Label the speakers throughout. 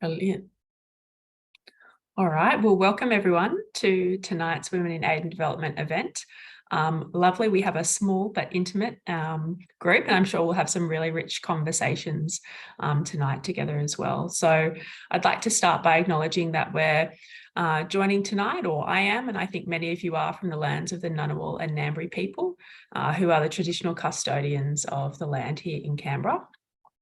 Speaker 1: Brilliant. All right, well, welcome everyone to tonight's Women in Aid and Development event. Lovely, we have a small but intimate group, and I'm sure we'll have some really rich conversations tonight together as well. So I'd like to start by acknowledging that we're joining tonight, or I am, and I think many of you are, from the lands of the Ngunnawal and Ngambri people, who are the traditional custodians of the land here in Canberra.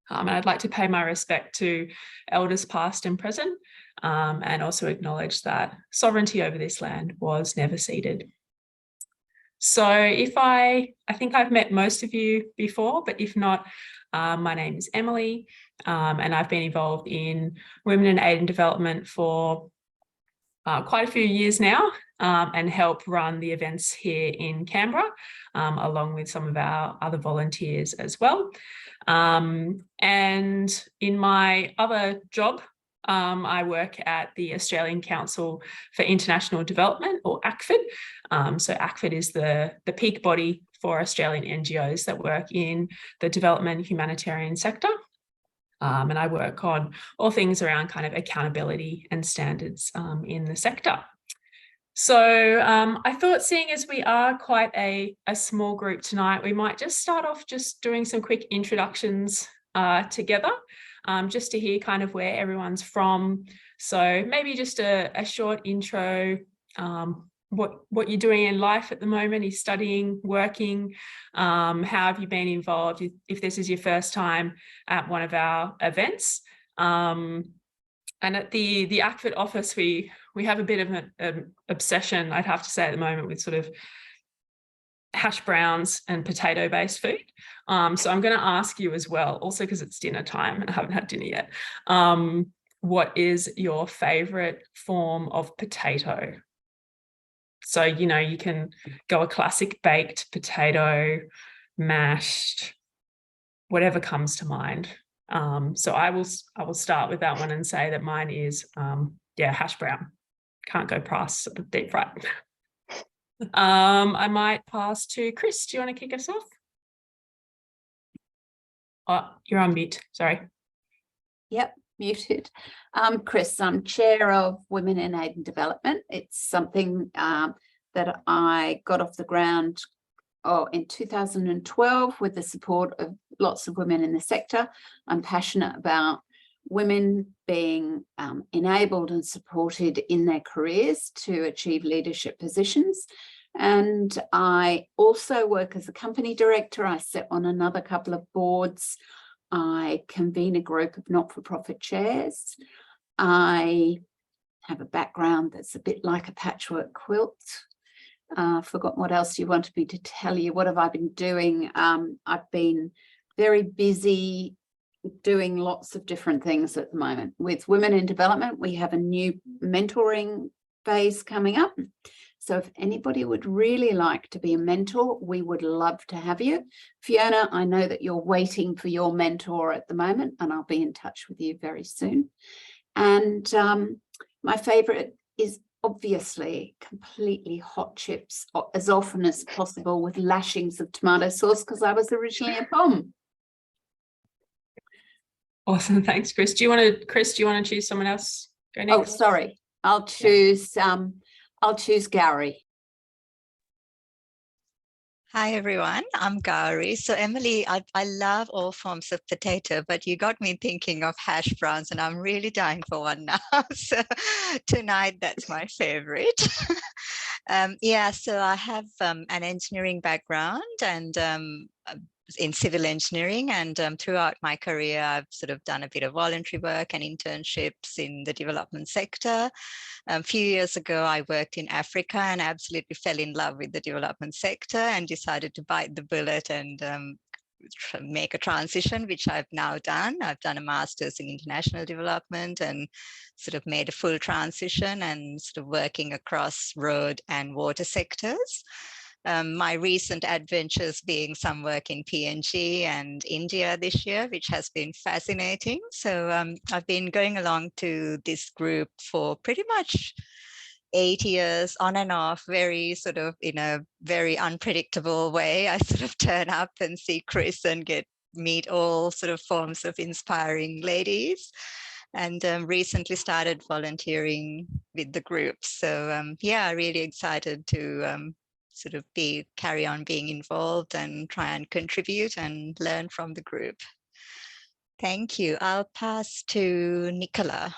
Speaker 1: And I'd like to pay my respect to elders past and present, and also acknowledge that sovereignty over this land was never ceded. So I think I've met most of you before, but if not, my name is Emily, and I've been involved in Women in Aid and Development for quite a few years now, and help run the events here in Canberra, along with some of our other volunteers as well. And in my other job, I work at the Australian Council for International Development, or ACFID. So ACFID is the peak body for Australian NGOs that work in the development humanitarian sector. And I work on all things around kind of accountability and standards in the sector. So I thought, seeing as we are quite a small group tonight, we might just start off just doing some quick introductions together, just to hear kind of where everyone's from. So maybe just a short intro, what you're doing in life at the moment. Is studying, working, how have you been involved if this is your first time at one of our events. And at the ACFID office, we have a bit of an obsession, I'd have to say, at the moment, with sort of hash browns and potato-based food. So I'm going to ask you as well, also because it's dinner time and I haven't had dinner yet, what is your favourite form of potato? So, you know, you can go a classic baked potato, mashed, whatever comes to mind. So I will start with that one and say that mine is, hash brown. Can't go past deep fried. I might pass to Chris. Do you want to kick us off? Oh, you're on mute. Sorry.
Speaker 2: Yep, muted. Chris, I'm chair of Women in Aid and Development. It's something that I got off the ground in 2012 with the support of lots of women in the sector. I'm passionate about women being enabled and supported in their careers to achieve leadership positions. And I also work as a company director. I sit on another couple of boards. I convene a group of not-for-profit chairs. I have a background that's a bit like a patchwork quilt. Forgot what else you wanted me to tell you. What have I been doing? I've been very busy doing lots of different things at the moment. With Women in Development, we have a new mentoring phase coming up. So if anybody would really like to be a mentor, we would love to have you. Fiona, I know that you're waiting for your mentor at the moment, and I'll be in touch with you very soon. And my favourite is obviously completely hot chips, as often as possible, with lashings of tomato sauce, because I was originally a bomb.
Speaker 1: Awesome, thanks, Chris. Do you want to choose someone else? Go next.
Speaker 2: Oh, sorry, I'll choose Gary.
Speaker 3: Hi everyone, I'm Gauri. So Emily, I love all forms of potato, but you got me thinking of hash browns, and I'm really dying for one now. So tonight, that's my favorite. So I have an engineering background and in civil engineering, and throughout my career, I've sort of done a bit of voluntary work and internships in the development sector. A few years ago, I worked in Africa and absolutely fell in love with the development sector and decided to bite the bullet and make a transition, which I've now done. I've done a master's in international development and sort of made a full transition and sort of working across road and water sectors. My recent adventures being some work in PNG and India this year, which has been fascinating. So I've been going along to this group for pretty much 8 years on and off, very sort of in a very unpredictable way. I sort of turn up and see Chris and meet all sort of forms of inspiring ladies. and recently started volunteering with the group. So yeah, really excited to sort of carry on being involved and try and contribute and learn from the group. Thank you. I'll pass to Nicola.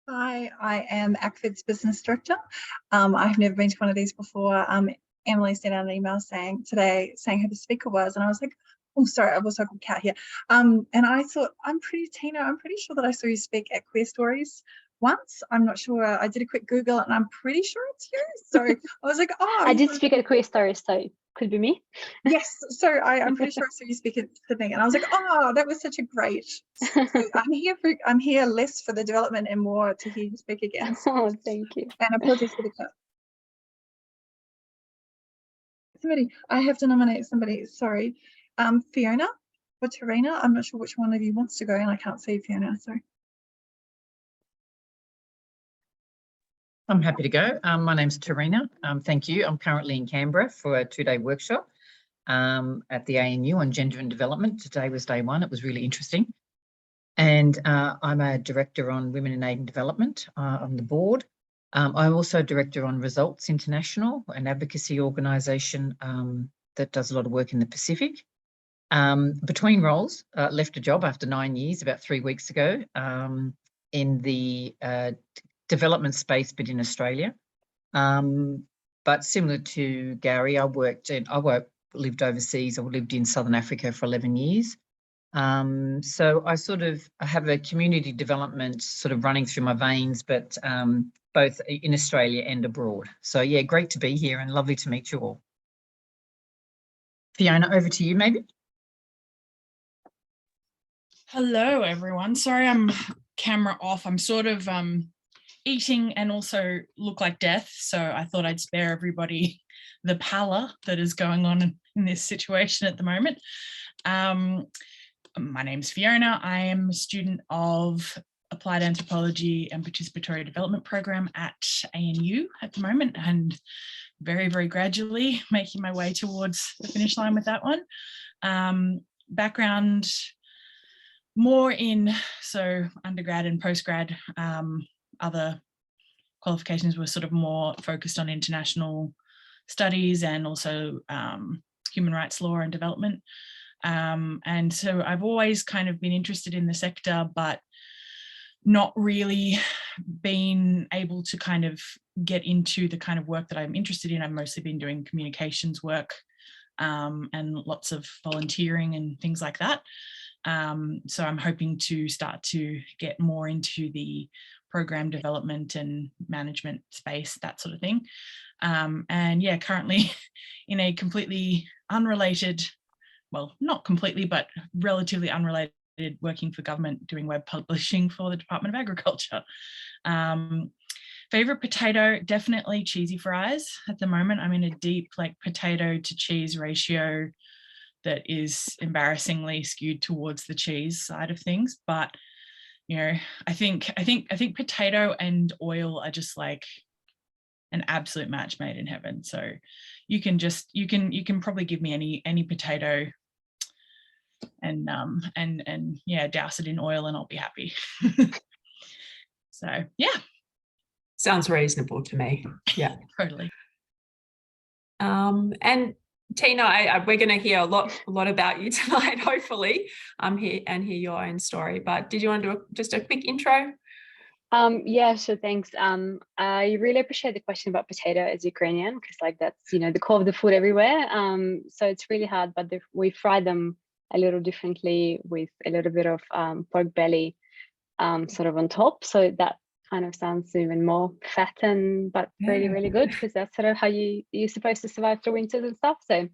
Speaker 4: Hi, I am ACFID's Business Director. I've never been to one of these before. Emily sent out an email saying who the speaker was, and I was like, oh, sorry, I've also got Kat here. And I thought, Tina, I'm pretty sure that I saw you speak at Queer Stories once. I'm not sure. I did a quick Google and I'm pretty sure it's you. So I was like, oh.
Speaker 5: I did speak at Queer Stories, so could be me.
Speaker 4: Yes, so I'm pretty sure I saw you speak at Sydney, and I was like, oh, that was such a great. So I'm here less for the development and more to hear you speak again.
Speaker 5: Oh, thank you.
Speaker 4: And apologies for the cut. I have to nominate somebody. Sorry, Fiona or Tarina. I'm not sure which one of you wants to go, and I can't see Fiona. Sorry.
Speaker 6: I'm happy to go. My name's Tarina. Thank you. I'm currently in Canberra for a 2-day workshop at the ANU on gender and development. Today was day one. It was really interesting. And I'm a director on Women in Aid and Development on the board. I'm also a director on Results International, an advocacy organisation that does a lot of work in the Pacific. Between roles, left a job after 9 years, about 3 weeks ago, in the development space, but in Australia. But similar to Gary, I lived overseas. I lived in Southern Africa for 11 years. So I have a community development sort of running through my veins, but both in Australia and abroad. So yeah, great to be here and lovely to meet you all. Fiona, over to you maybe.
Speaker 7: Hello, everyone. Sorry, I'm camera off. I'm sort of eating and also look like death. So I thought I'd spare everybody the pallor that is going on in this situation at the moment. My name's Fiona. I am a student of Applied Anthropology and Participatory Development Program at ANU at the moment, and very, very gradually making my way towards the finish line with that one. Background more in, so undergrad and postgrad, other qualifications were sort of more focused on international studies and also human rights law and development. And so I've always kind of been interested in the sector, but not really been able to kind of get into the kind of work that I'm interested in. I've mostly been doing communications work and lots of volunteering and things like that. So I'm hoping to start to get more into the program development and management space, that sort of thing. And yeah, currently in a completely unrelated, well, not completely, but relatively unrelated, working for government, doing web publishing for the Department of Agriculture. Favorite potato, definitely cheesy fries. At the moment, I'm in a deep like potato to cheese ratio that is embarrassingly skewed towards the cheese side of things. But you know, I think potato and oil are just like an absolute match made in heaven. So you can probably give me any potato and yeah, douse it in oil and I'll be happy. So yeah.
Speaker 1: Sounds reasonable to me. Yeah.
Speaker 7: Totally.
Speaker 1: And Tina, we're going to hear a lot about you tonight, hopefully, hear your own story. But did you want to do just a quick intro?
Speaker 5: Yeah, sure, thanks. I really appreciate the question about potato as Ukrainian, because like that's, you know, the core of the food everywhere. So it's really hard, but we fry them a little differently with a little bit of pork belly sort of on top. So that kind of sounds even more fattened, but really, really good, because that's sort of how you're supposed to survive through winters and stuff. So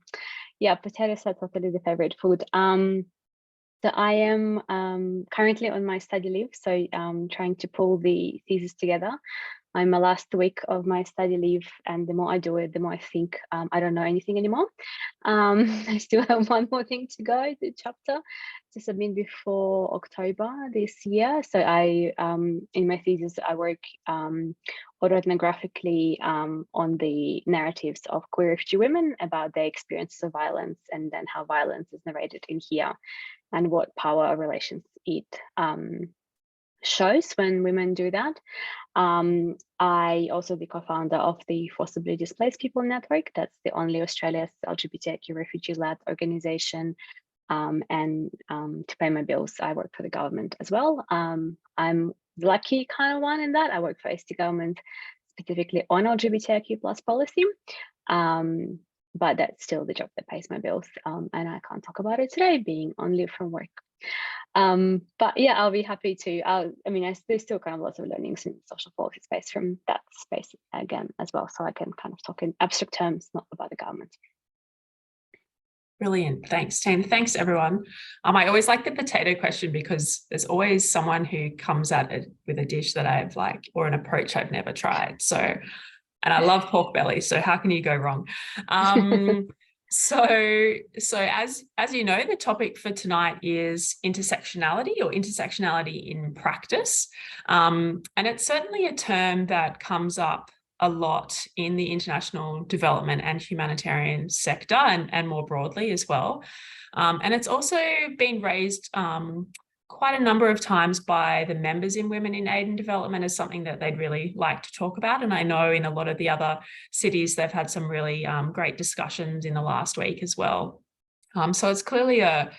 Speaker 5: yeah, potatoes are totally the favorite food. So I am currently on my study leave, so trying to pull the thesis together. I'm my last week of my study leave, and the more I do it, the more I think I don't know anything anymore. I still have one more thing to go, the chapter to submit before October this year. So I, in my thesis, I work autoethnographically on the narratives of queer refugee women about their experiences of violence, and then how violence is narrated in here. and what power relations it shows when women do that. I also the co-founder of the Forcibly Displaced People Network. That's the only Australia's LGBTQ refugee-led organization. And to pay my bills, I work for the government as well. I'm the lucky kind of one in that. I work for ST government specifically on LGBTQ plus policy. But that's still the job that pays my bills. And I can't talk about it today, being on leave from work. But yeah, I'll be happy to. There's still kind of lots of learnings in social policy space from that space again as well. So I can kind of talk in abstract terms, not about the government.
Speaker 1: Brilliant. Thanks, Tina. Thanks, everyone. I always like the potato question because there's always someone who comes at it with a dish that I've or an approach I've never tried. So, and I love pork belly. So how can you go wrong? So as you know, the topic for tonight is intersectionality or intersectionality in practice. And it's certainly a term that comes up a lot in the international development and humanitarian sector and more broadly as well. And it's also been raised quite a number of times by the members in Women in Aid and Development as something that they'd really like to talk about. And I know in a lot of the other cities, they've had some really great discussions in the last week as well. So it's clearly a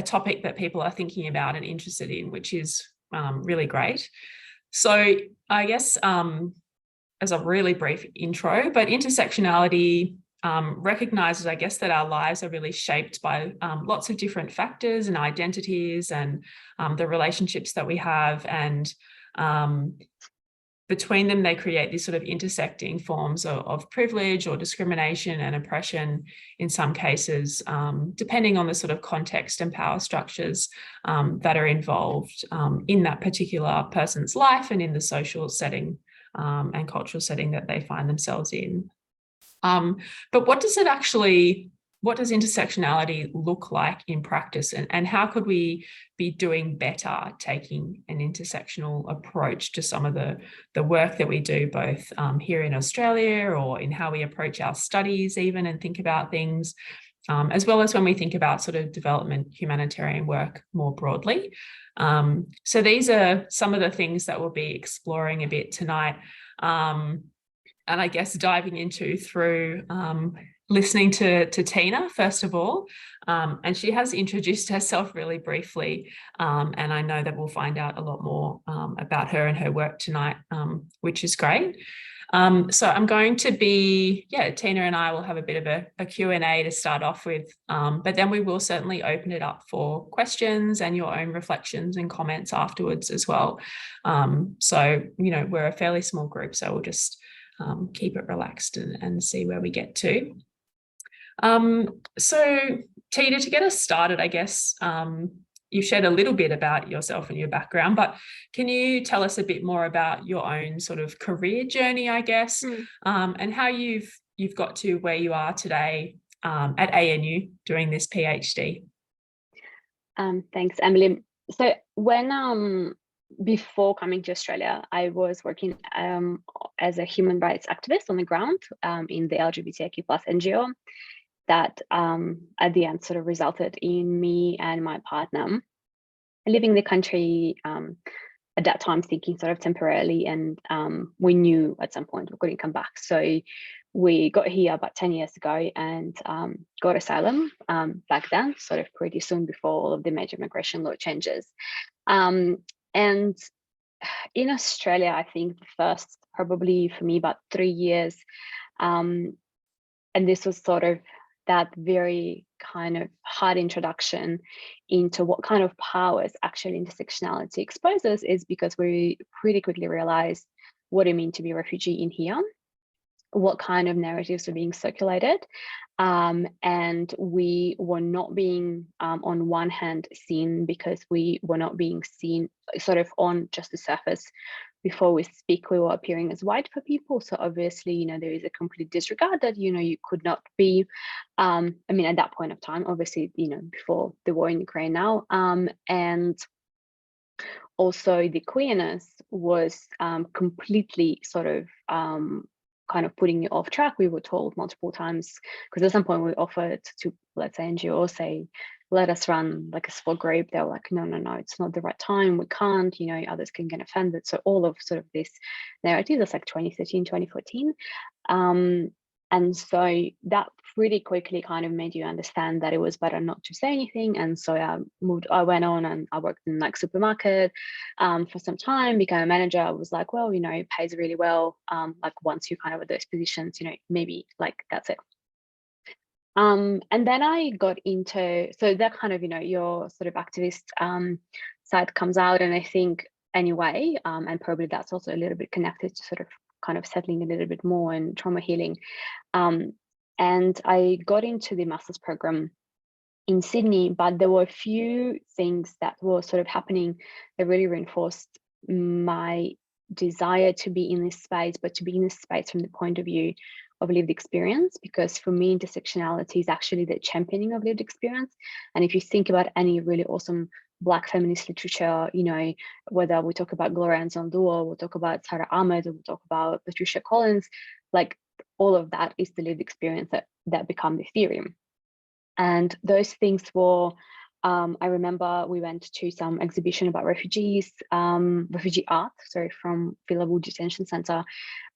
Speaker 1: topic that people are thinking about and interested in, which is really great. So I guess as a really brief intro, but intersectionality recognizes, I guess, that our lives are really shaped by lots of different factors and identities and the relationships that we have. And between them, they create these sort of intersecting forms of privilege or discrimination and oppression in some cases, depending on the sort of context and power structures that are involved in that particular person's life and in the social setting and cultural setting that they find themselves in. But what does intersectionality look like in practice, and how could we be doing better taking an intersectional approach to some of the work that we do, both here in Australia or in how we approach our studies even and think about things, as well as when we think about sort of development humanitarian work more broadly. So these are some of the things that we'll be exploring a bit tonight. And I guess diving into through listening to Tina, first of all, and she has introduced herself really briefly, and I know that we'll find out a lot more about her and her work tonight, which is great. So I'm going to be, Tina and I will have a bit of a Q&A to start off with, but then we will certainly open it up for questions and your own reflections and comments afterwards as well. So, we're a fairly small group, so we'll just keep it relaxed and see where we get to. So Tina, to get us started, I guess, you've shared a little bit about yourself and your background, but can you tell us a bit more about your own sort of career journey, I guess, and how you've got to where you are today at ANU doing this PhD?
Speaker 5: Thanks, Emily. So when before coming to Australia, I was working as a human rights activist on the ground in the LGBTQ plus NGO that at the end sort of resulted in me and my partner leaving the country at that time, thinking sort of temporarily, and we knew at some point we couldn't come back. So we got here about 10 years ago and got asylum back then, sort of pretty soon before all of the major migration law changes. And in Australia, I think the first, probably for me, about 3 years, and this was sort of that very kind of hard introduction into what kind of powers actually intersectionality exposes, is because we pretty quickly realized what it means to be a refugee in here, what kind of narratives were being circulated, and we were not being on one hand seen, because we were not being seen sort of on just the surface. Before we speak, we were appearing as white for people, so obviously there is a complete disregard that you could not be at that point of time, obviously before the war in Ukraine now, and also the queerness was completely sort of kind of putting you off track. We were told multiple times, because at some point we offered to, let's say, NGOs, say, let us run like a small group. They were like, no, it's not the right time. We can't, others can get offended. So all of sort of this narrative, that's like 2013, 2014. And so that pretty quickly kind of made you understand that it was better not to say anything. And so I went on and I worked in like supermarket for some time, became a manager. I was like, well, it pays really well. Like once you kind of at those positions, maybe like that's it. And then I got into, so that kind of, your sort of activist side comes out. And I think anyway, and probably that's also a little bit connected to sort of kind of settling a little bit more in trauma healing. And I got into the master's program in Sydney, but there were a few things that were sort of happening that really reinforced my desire to be in this space, but to be in this space from the point of view of lived experience, because for me, intersectionality is actually the championing of lived experience. And if you think about any really awesome Black feminist literature, whether we talk about Gloria Anzaldúa, we'll talk about Sarah Ahmed, or we'll talk about Patricia Collins, like all of that is the lived experience that become the theory. And those things were, I remember we went to some exhibition about refugee art, from Villawood Detention Centre,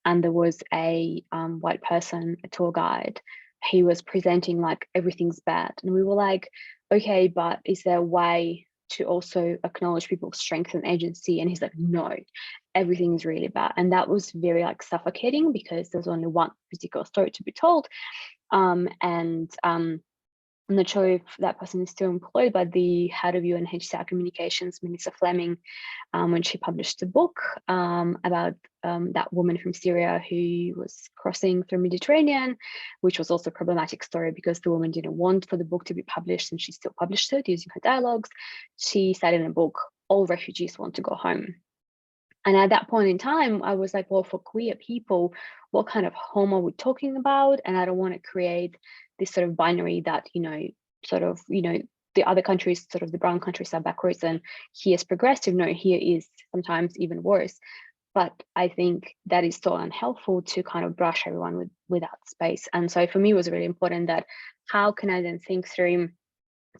Speaker 5: and there was a white person, a tour guide. He was presenting like everything's bad, and we were like, okay, but is there a way to also acknowledge people's strength and agency? And he's like, no, everything is really bad. And that was very like suffocating, because there's only one particular story to be told. I'm not sure if that person is still employed, but the head of UNHCR communications, Melissa Fleming, when she published a book about that woman from Syria who was crossing through Mediterranean, which was also a problematic story because the woman didn't want for the book to be published, and she still published it using her dialogues. She said in a book, all refugees want to go home. And at that point in time, I was like, well, for queer people, what kind of home are we talking about? And I don't want to create this sort of binary that, the other countries, sort of the brown countries are backwards and here is progressive. No, here is sometimes even worse. But I think that is so unhelpful to kind of brush everyone with that space. And so for me, it was really important that how can I then think through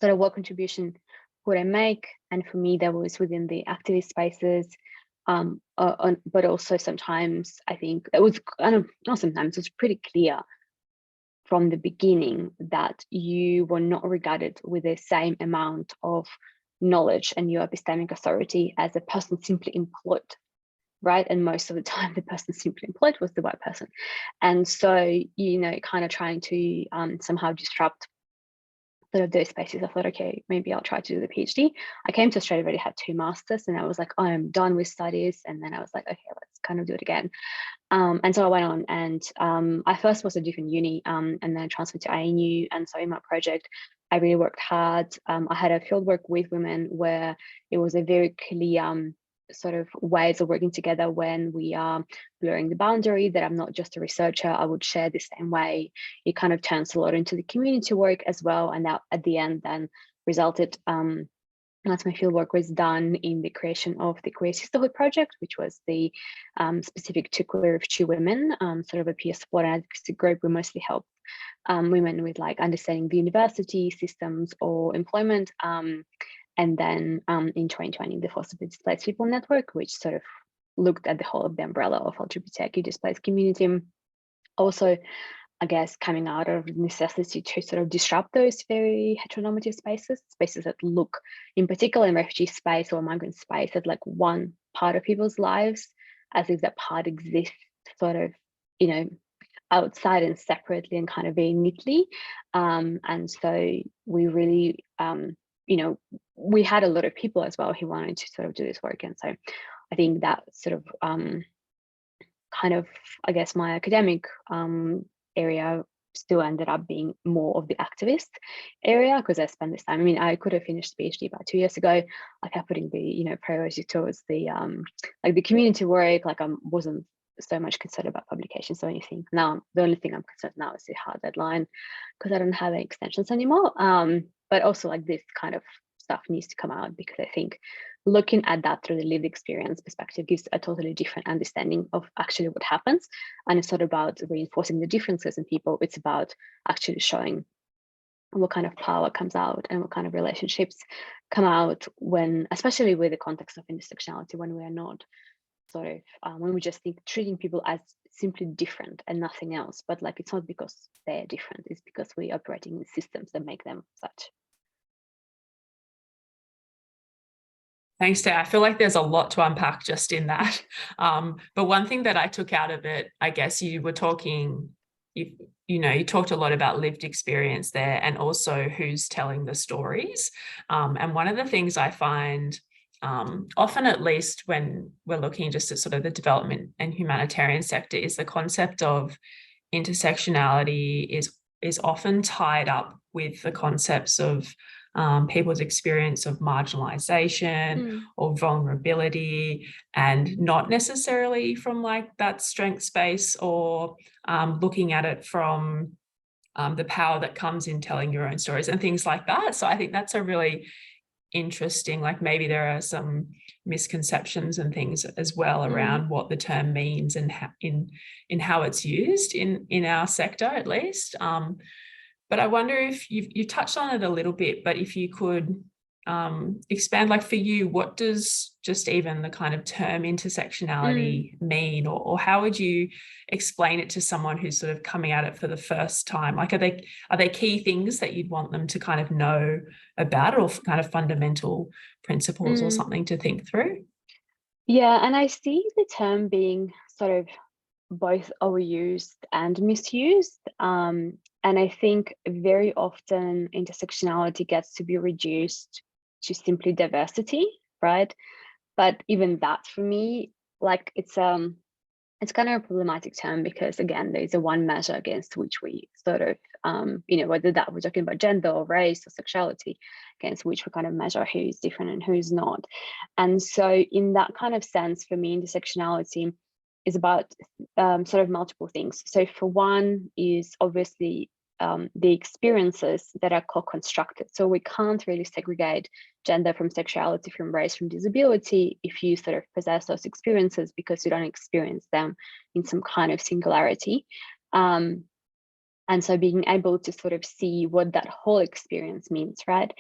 Speaker 5: sort of what contribution would I make? And for me, that was within the activist spaces. But also sometimes I think it was, not sometimes, it's pretty clear from the beginning that you were not regarded with the same amount of knowledge and your epistemic authority as a person simply employed, right? And most of the time the person simply employed was the white person. And so, kind of trying to somehow disrupt sort of those spaces, I thought, okay, maybe I'll try to do the PhD. I came to Australia, already had 2 masters, and I was like, I'm done with studies. And then I was like, okay, let's kind of do it again. And so I went on, and I first was a different uni, and then I transferred to ANU. And so in my project, I really worked hard. I had a fieldwork with women where it was a very clear sort of ways of working together when we are blurring the boundary, that I'm not just a researcher, I would share the same way. It kind of turns a lot into the community work as well. And that at the end then resulted, once my fieldwork was done, in the creation of the Queer Sisterhood Project, which was the specific to queer refugee women, sort of a peer support and advocacy group. We mostly help women with like understanding the university systems or employment. And then in 2020, the Forcibly Displaced People Network, which sort of looked at the whole of the umbrella of LGBTQ displaced community. Also, I guess, coming out of necessity to sort of disrupt those very heteronormative spaces that look, in particular in refugee space or migrant space, at like one part of people's lives, as if that part exists sort of, outside and separately and kind of very neatly. And so we really, we had a lot of people as well who wanted to sort of do this work. And so I think that sort of kind of, I guess, my academic area still ended up being more of the activist area, because I spent this time, I mean, I could have finished the PhD about 2 years ago. I kept putting the, priority towards the, like the community work, like I wasn't so much concerned about publications or anything. Now, the only thing I'm concerned now is the hard deadline, because I don't have any extensions anymore. But also like this kind of stuff needs to come out, because I think looking at that through the lived experience perspective gives a totally different understanding of actually what happens. And it's not about reinforcing the differences in people, it's about actually showing what kind of power comes out and what kind of relationships come out when, especially with the context of intersectionality, when we are not sort of, when we just think treating people as simply different and nothing else, but like it's not because they're different, it's because we're operating in systems that make them such.
Speaker 1: Thanks, Tara. I feel like there's a lot to unpack just in that. But one thing that I took out of it, I guess you were talking, you talked a lot about lived experience there and also who's telling the stories. And one of the things I find often, at least when we're looking just at sort of the development and humanitarian sector, is the concept of intersectionality is often tied up with the concepts of people's experience of marginalization or vulnerability, and not necessarily from like that strength space or looking at it from the power that comes in telling your own stories and things like that. So I think that's a really interesting, like maybe there are some misconceptions and things as well around what the term means and in how it's used in our sector, at least. But I wonder if you touched on it a little bit, but if you could expand, like for you, what does just even the kind of term intersectionality mean, or how would you explain it to someone who's sort of coming at it for the first time? Like, are they key things that you'd want them to kind of know about, or kind of fundamental principles or something to think through?
Speaker 5: Yeah, and I see the term being sort of both overused and misused. And I think very often intersectionality gets to be reduced to simply diversity, right? But even that for me, like it's kind of a problematic term, because again, there's a one measure against which we sort of, whether that we're talking about gender or race or sexuality, against which we kind of measure who's different and who's not. And so in that kind of sense, for me, intersectionality is about sort of multiple things. So for one is obviously the experiences that are co-constructed. So we can't really segregate gender from sexuality, from race, from disability if you sort of possess those experiences, because you don't experience them in some kind of singularity. And so being able to sort of see what that whole experience means, right?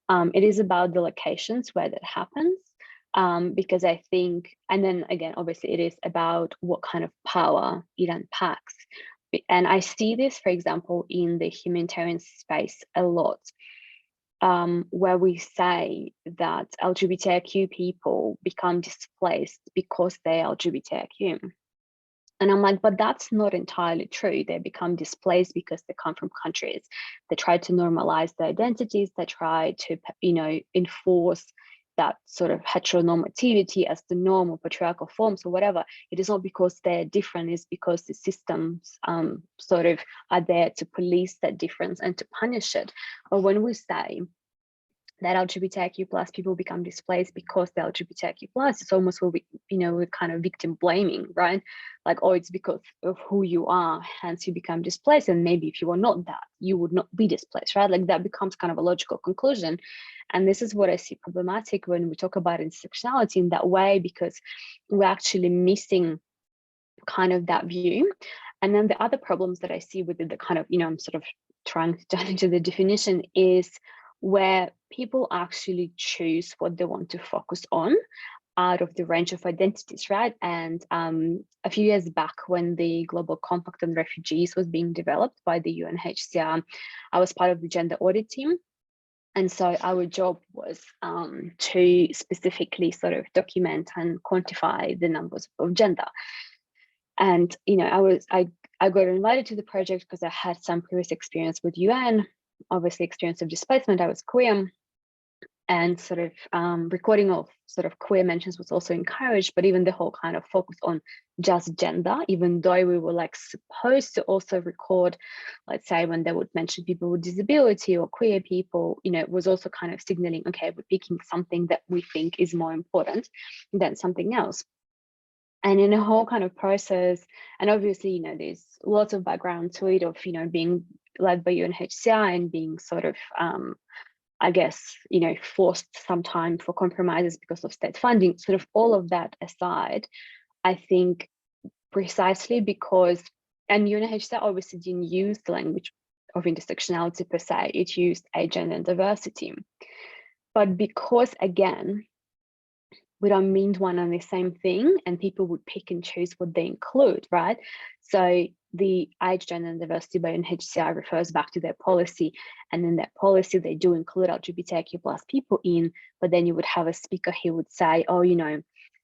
Speaker 5: It is about the locations where that happens. Because I think, and then again, obviously it is about what kind of power it unpacks. And I see this, for example, in the humanitarian space a lot, where we say that LGBTIQ people become displaced because they're LGBTIQ. And I'm like, but that's not entirely true. They become displaced because they come from countries. They try to normalize their identities. They try to, enforce that sort of heteronormativity as the norm or patriarchal forms or whatever. It is not because they're different, it's because the systems sort of are there to police that difference and to punish it. Or when we say that LGBTIQ plus people become displaced because they're LGBTIQ plus, it's almost where we're kind of victim blaming, right? Like, oh, it's because of who you are, hence you become displaced. And maybe if you were not that, you would not be displaced, right? Like that becomes kind of a logical conclusion. And this is what I see problematic when we talk about intersectionality in that way, because we're actually missing kind of that view. And then the other problems that I see with the kind of, I'm sort of trying to turn into the definition, is where people actually choose what they want to focus on out of the range of identities, right? And a few years back, when the Global Compact on Refugees was being developed by the UNHCR, I was part of the gender audit team. And so our job was to specifically sort of document and quantify the numbers of gender. And, I got invited to the project because I had some previous experience with UN, obviously experience of displacement. I was queer, and sort of recording of sort of queer mentions was also encouraged, but even the whole kind of focus on just gender, even though we were like supposed to also record, let's say when they would mention people with disability or queer people, it was also kind of signaling, okay, we're picking something that we think is more important than something else. And in a whole kind of process, and obviously, there's lots of background to it of, being led by UNHCR and being sort of, I guess, forced sometimes for compromises because of state funding, sort of all of that aside, I think precisely because, and UNHCR obviously didn't use the language of intersectionality per se, it used age, gender, and diversity. But because, again, we don't mean one and the same thing, and people would pick and choose what they include, right? So the age, gender, and diversity by UNHCR refers back to their policy, and in that policy they do include LGBTQ plus people in, but then you would have a speaker who would say, oh, you know,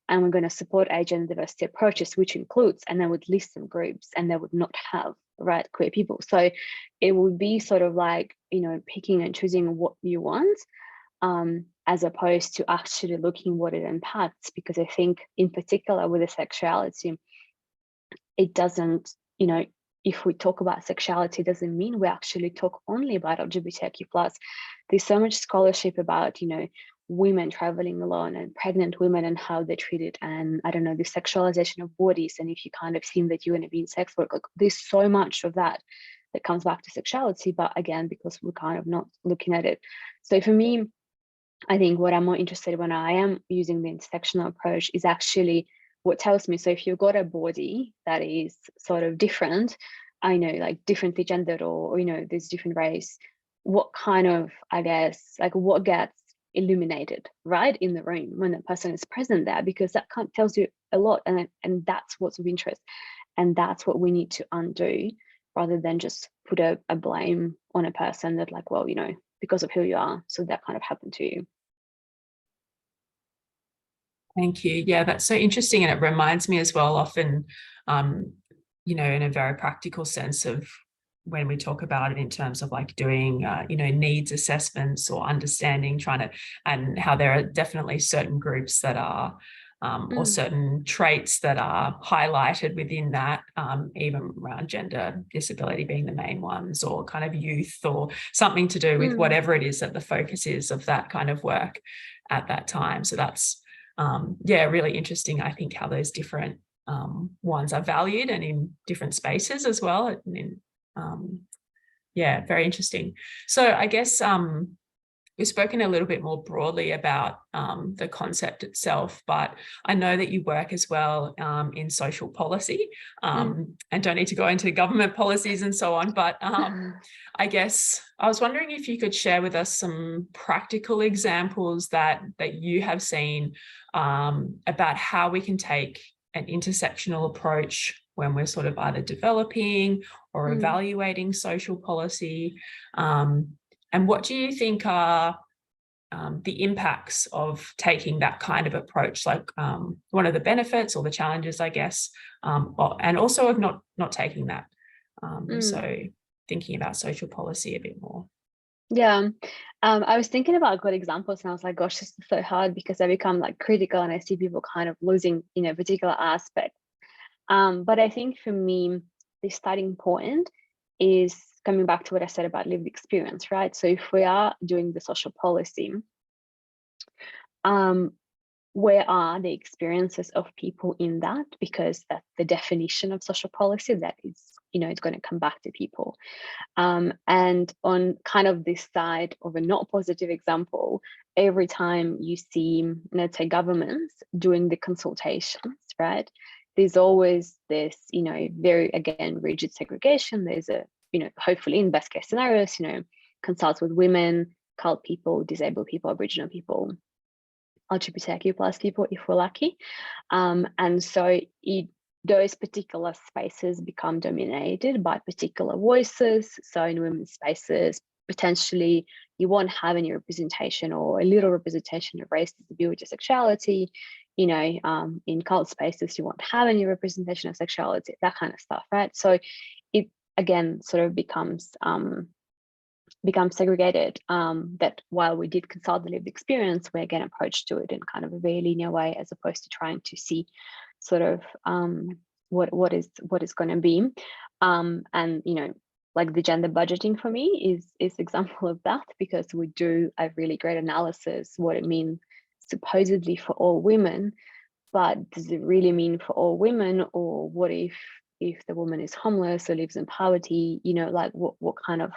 Speaker 5: and we're going to support age, gender, diversity approaches, which includes, and they would list some groups, and they would not have, right, queer people. So it would be sort of like, you know, picking and choosing what you want, as opposed to actually looking what it impacts. Because I think in particular with the sexuality, it doesn't, you know, if we talk about sexuality, doesn't mean we actually talk only about LGBTQ plus. There's so much scholarship about, you know, women traveling alone and pregnant women and how they're treated, and I don't know, the sexualization of bodies, and if you kind of seem that you want to be in sex work, like there's so much of that that comes back to sexuality, but again, because we're kind of not looking at it. So for me, I think what I'm more interested in when I am using the intersectional approach is actually what tells me. So if you've got a body that is sort of different, I know, like differently gendered, or you know, there's different race, what kind of, I guess, like what gets illuminated right in the room when that person is present there, because that kind of tells you a lot, and that's what's of interest, and that's what we need to undo, rather than just put a blame on a person that, like, well, you know, because of who you are, so that kind of happened to you.
Speaker 1: Thank you. Yeah, that's so interesting. And it reminds me as well often, you know, in a very practical sense of when we talk about it in terms of like doing, you know, needs assessments or understanding, and how there are definitely certain groups that are, or certain traits that are highlighted within that, even around gender, disability being the main ones, or kind of youth, or something to do with whatever it is that the focus is of that kind of work at that time. So that's, yeah, really interesting. I think how those different ones are valued, and in different spaces as well. Yeah, very interesting. So I guess we've spoken a little bit more broadly about the concept itself, but I know that you work as well in social policy, and don't need to go into government policies and so on, but I guess I was wondering if you could share with us some practical examples that you have seen about how we can take an intersectional approach when we're sort of either developing or evaluating social policy. And what do you think are the impacts of taking that kind of approach? Like one of the benefits or the challenges, I guess, and also of not taking that. So thinking about social policy a bit more.
Speaker 5: Yeah, I was thinking about good examples, and I was like, gosh, this is so hard, because I become like critical and I see people kind of losing, you know, particular aspect. But I think for me, the starting point is coming back to what I said about lived experience, right? So if we are doing the social policy, where are the experiences of people in that? Because that's the definition of social policy, that is, you know, it's going to come back to people. And on kind of this side of a not positive example, every time you see, let's say, governments doing the consultations, right, there's always this, you know, very, again, rigid segregation. There's a, you know, hopefully in best case scenarios, you know, consult with women, cult people, disabled people, Aboriginal people, LGBTQ plus people, if we're lucky. And so those particular spaces become dominated by particular voices. So in women's spaces, potentially you won't have any representation or a little representation of race, disability, sexuality. You know, in cult spaces, you won't have any representation of sexuality, that kind of stuff, right? So it, again, sort of becomes segregated, that while we did consult the lived experience, we again approach to it in kind of a very linear way, as opposed to trying to see sort of what is going to be. And, you know, like the gender budgeting for me is example of that, because we do a really great analysis what it means supposedly for all women, but does it really mean for all women? Or what if the woman is homeless or lives in poverty, you know, like what kind of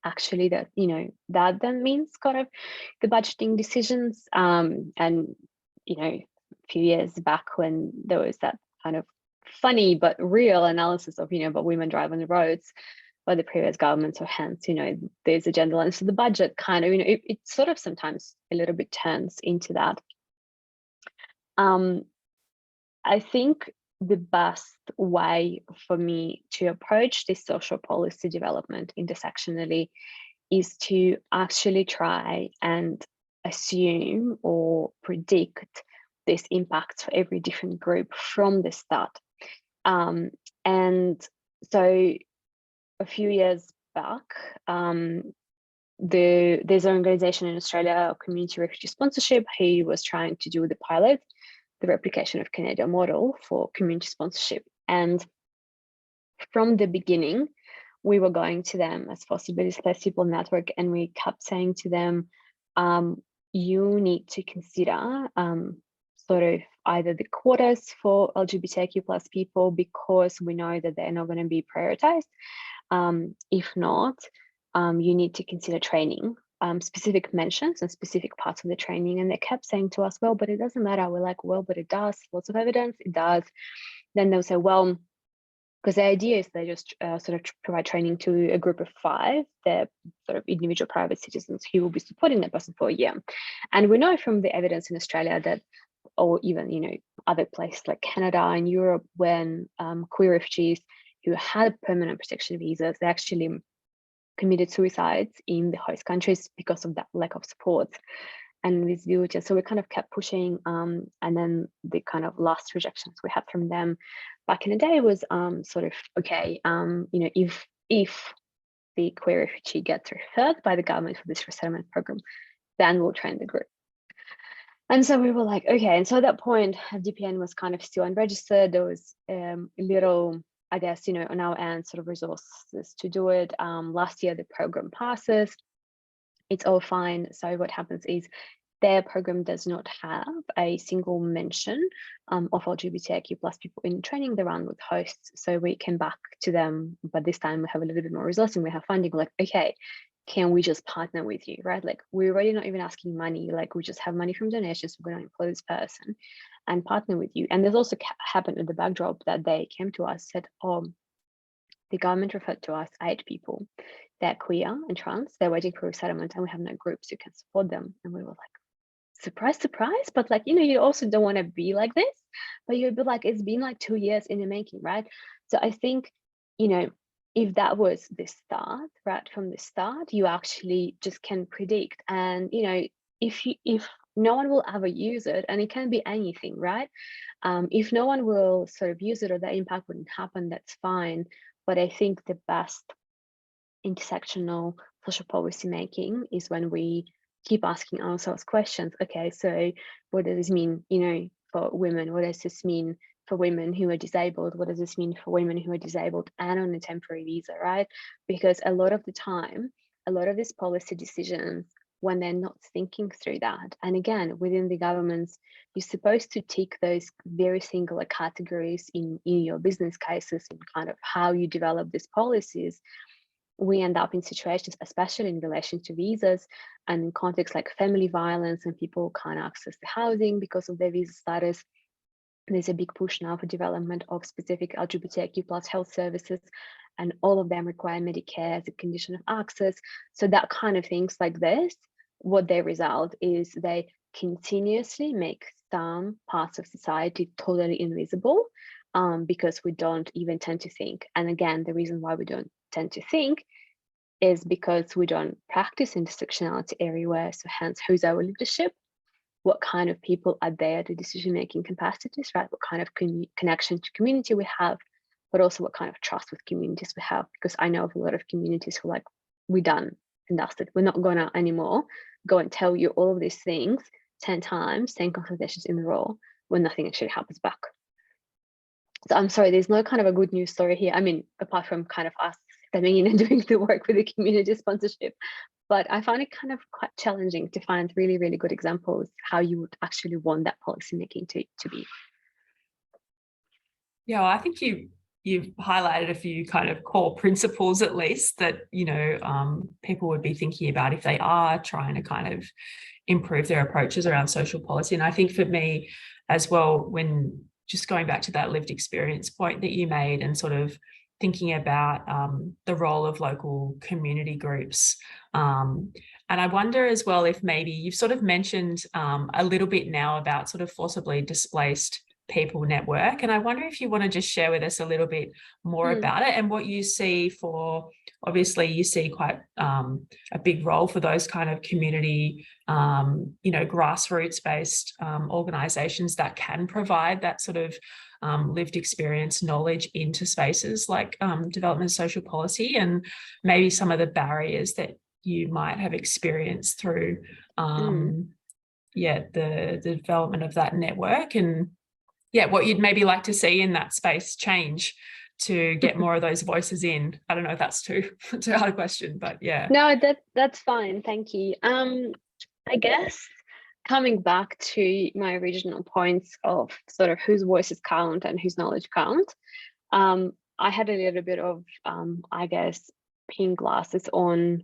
Speaker 5: actually that, you know, that then means kind of the budgeting decisions. And, you know, a few years back when there was that kind of funny but real analysis of, you know, but women drive on the roads, by the previous government. So hence, there's a gender lens. So the budget kind of, it sort of sometimes a little bit turns into that. I think the best way for me to approach this social policy development intersectionally is to actually try and assume or predict this impact for every different group from the start. And so a few years back, there's an organization in Australia, Community Refugee Sponsorship. He was trying to do the pilot, the replication of Canadian model for community sponsorship. And from the beginning, we were going to them as Possibilities Less People Network, and we kept saying to them, you need to consider sort of either the quotas for LGBTQ plus people, because we know that they're not going to be prioritized. If not, you need to consider training, specific mentions and specific parts of the training. And they kept saying to us, well, but it doesn't matter. We're like, well, but it does. Lots of evidence, it does. Then they'll say, well, because the idea is they just sort of provide training to a group of 5, they're sort of individual private citizens who will be supporting that person for a year. And we know from the evidence in Australia that, or even, other places like Canada and Europe, when queer refugees who had permanent protection visas, they actually committed suicides in the host countries because of that lack of support and visibility. So we kind of kept pushing, and then the kind of last rejections we had from them back in the day was sort of, okay, if the queer refugee gets referred by the government for this resettlement program, then we'll train the group. And so we were like, okay. And so at that point, DPN was kind of still unregistered. There was little, I guess, on our end, sort of resources to do it. Last year, the program passes. It's all fine. So what happens is their program does not have a single mention of LGBTIQ plus people in training. They run with hosts. So we came back to them, but this time we have a little bit more resources and we have funding. Like, okay, can we just partner with you, right? Like, we're already not even asking money. Like, we just have money from donations. We're going to employ this person and partner with you. And there's also happened in the backdrop that they came to us, said, oh, the government referred to us 8 people. They're queer and trans. They're waiting for resettlement, and we have no groups who can support them. And we were like, surprise, surprise. But like, you also don't want to be like this, but you'd be like, it's been like 2 years in the making, right? So I think, if that was the start, right from the start, you actually just can predict. And, if no one will ever use it, and it can be anything, right? If no one will sort of use it or the impact wouldn't happen, that's fine. But I think the best intersectional social policy making is when we keep asking ourselves questions. Okay, so what does this mean, for women? What does this mean for women who are disabled? What does this mean for women who are disabled and on a temporary visa, right? Because a lot of the time, a lot of these policy decisions, when they're not thinking through that, and again, within the governments, you're supposed to tick those very singular categories in your business cases and kind of how you develop these policies. We end up in situations, especially in relation to visas and in contexts like family violence, and people can't access the housing because of their visa status. There's a big push now for development of specific LGBTIQ plus health services, and all of them require Medicare as a condition of access. So that kind of things like this, what they result is they continuously make some parts of society totally invisible, because we don't even tend to think. And again, the reason why we don't tend to think is because we don't practice intersectionality everywhere. So hence, who's our leadership? What kind of people are there at the decision-making capacities, right? What kind of connection to community we have, but also what kind of trust with communities we have. Because I know of a lot of communities who are like, we're done and dusted. We're not going to anymore go and tell you all of these things 10 times, 10 consultations in a row when nothing actually happens back. So I'm sorry, there's no kind of a good news story here. I mean, apart from kind of us stepping in and doing the work with the community sponsorship. But I found it kind of quite challenging to find really, really good examples how you would actually want that policy making to be.
Speaker 1: Yeah, well, I think you've highlighted a few kind of core principles, at least, that people would be thinking about if they are trying to kind of improve their approaches around social policy. And I think for me as well, when just going back to that lived experience point that you made, and sort of thinking about the role of local community groups. And I wonder as well if maybe you've sort of mentioned a little bit now about sort of forcibly displaced people network. And I wonder if you want to just share with us a little bit more about it and what you see for, obviously you see quite a big role for those kind of community, you know, grassroots based organizations that can provide that sort of lived experience knowledge into spaces like development and social policy, and maybe some of the barriers that you might have experienced through yeah, the development of that network, and yeah, what you'd maybe like to see in that space change to get more of those voices in. I don't know if that's too hard a question, but yeah.
Speaker 5: No, that's fine. Thank you. I guess coming back to my original points of sort of whose voices count and whose knowledge count, I had a little bit of, I guess, pink glasses on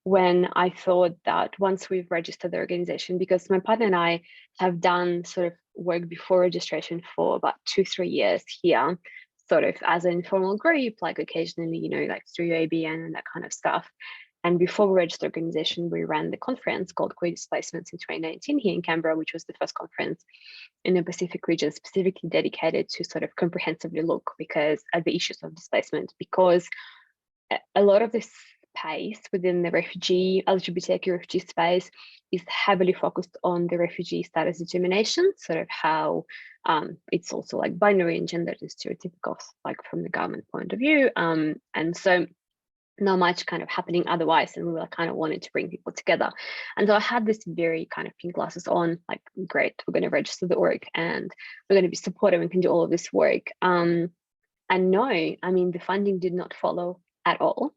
Speaker 5: when I thought that once we've registered the organization, because my partner and I have done sort of work before registration for about 2-3 years here, sort of as an informal group, like occasionally, you know, like through ABN and that kind of stuff. And before we registered the organization, we ran the conference called Queer Displacements in 2019 here in Canberra, which was the first conference in the Pacific region specifically dedicated to sort of comprehensively look at the issues of displacement, because a lot of this space within the LGBTQ refugee space is heavily focused on the refugee status determination, sort of how it's also like binary and gendered and stereotypical, like from the government point of view. And so not much kind of happening otherwise, and we were kind of wanting to bring people together. And so I had this very kind of pink glasses on, like, great, we're going to register the org and we're going to be supportive and can do all of this work. And no, I mean, the funding did not follow at all.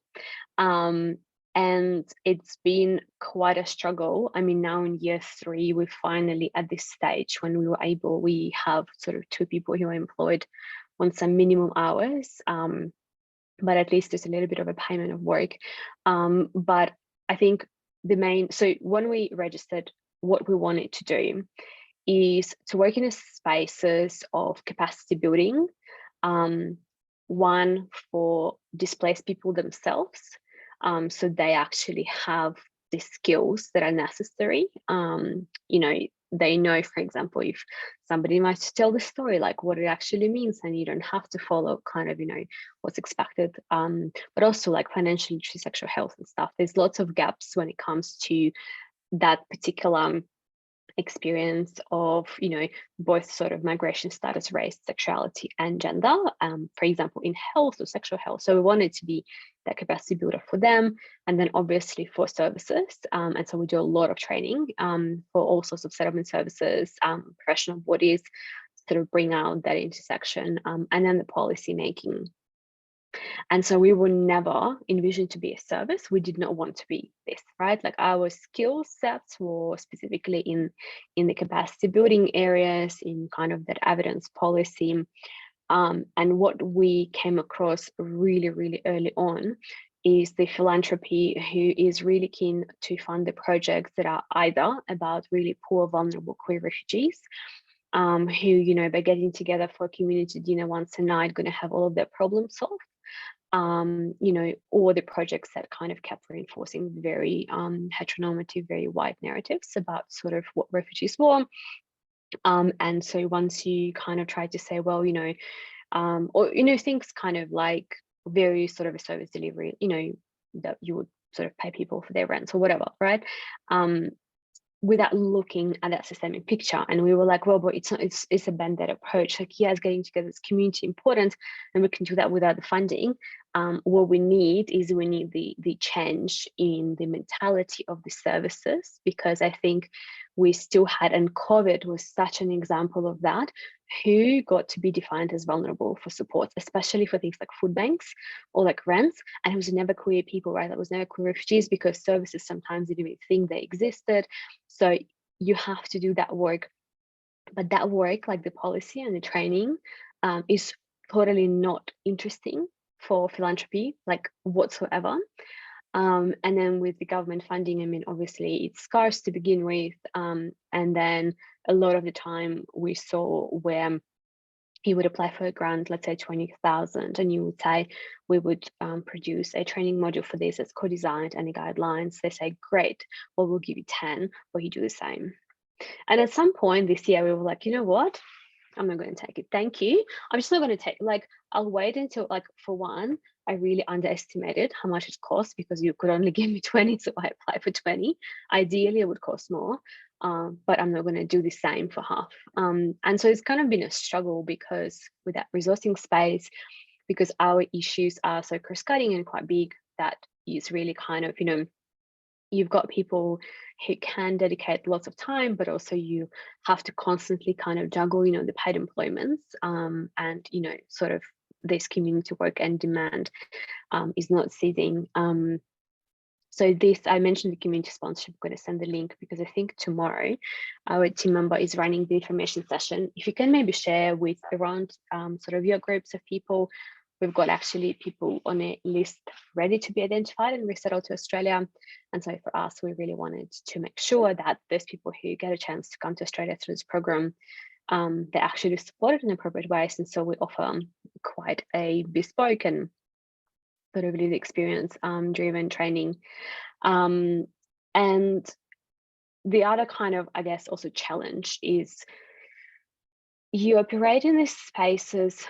Speaker 5: And it's been quite a struggle. I mean, now in year 3, we're finally at this stage when we have sort of 2 people who are employed on some minimum hours, but at least there's a little bit of a payment of work. But I think so when we registered, what we wanted to do is to work in spaces of capacity building, one for displaced people themselves, so they actually have the skills that are necessary. You know, they know, for example, if somebody might tell the story, like what it actually means, and you don't have to follow kind of, you know, what's expected, but also like financial literacy, sexual health and stuff. There's lots of gaps when it comes to that particular experience of, you know, both sort of migration status, race, sexuality and gender, for example, in health or sexual health. So we wanted to be that capacity builder for them, and then obviously for services. And so we do a lot of training for all sorts of settlement services, professional bodies, sort of bring out that intersection, and then the policy making. And so we were never envisioned to be a service. We did not want to be this, right? Like our skill sets were specifically in the capacity building areas, in kind of that evidence policy. And what we came across really, really early on is the philanthropy who is really keen to fund the projects that are either about really poor, vulnerable queer refugees, who, you know, by getting together for a community dinner once a night, going to have all of their problems solved. You know, or the projects that kind of kept reinforcing very heteronormative, very white narratives about sort of what refugees were. And so once you kind of try to say, well, you know, or, you know, things kind of like very sort of a service delivery, you know, that you would sort of pay people for their rents or whatever, right? Without looking at that systemic picture. And we were like, well, but it's a band-aid approach. Like, yes, getting together as community important, and we can do that without the funding. What we need is the change in the mentality of the services, because I think we still had, and COVID was such an example of that, who got to be defined as vulnerable for support, especially for things like food banks or like rents. And it was never queer people, right? That was never queer refugees, because services sometimes didn't even think they existed. So you have to do that work. But that work, like the policy and the training, is totally not interesting for philanthropy, like whatsoever. And then with the government funding, I mean, obviously it's scarce to begin with. And then a lot of the time we saw where you would apply for a grant, let's say 20,000, and you would say, we would produce a training module for this that's co-designed, any guidelines. They say, great, well, we'll give you 10, or you do the same. And at some point this year, we were like, you know what? I'm not going to take it. Thank you. I'm just not going to take, like, I'll wait until, like, for one, I really underestimated how much it costs, because you could only give me 20, so I applied for 20. Ideally, it would cost more, but I'm not going to do the same for half. And so it's kind of been a struggle, because with that resourcing space, because our issues are so cross-cutting and quite big, that is really kind of, you know, you've got people who can dedicate lots of time, but also you have to constantly kind of juggle, you know, the paid employments, and, you know, sort of this community work and demand is not ceasing. So this, I mentioned the community sponsorship. I'm going to send the link, because I think tomorrow our team member is running the information session. If you can maybe share with around sort of your groups of people. We've got actually people on a list ready to be identified and resettled to Australia. And so for us, we really wanted to make sure that those people who get a chance to come to Australia through this program, they're actually supported in appropriate ways. And so we offer quite a bespoke and sort of lived experience driven training. And the other kind of, I guess, also challenge is you operate in these spaces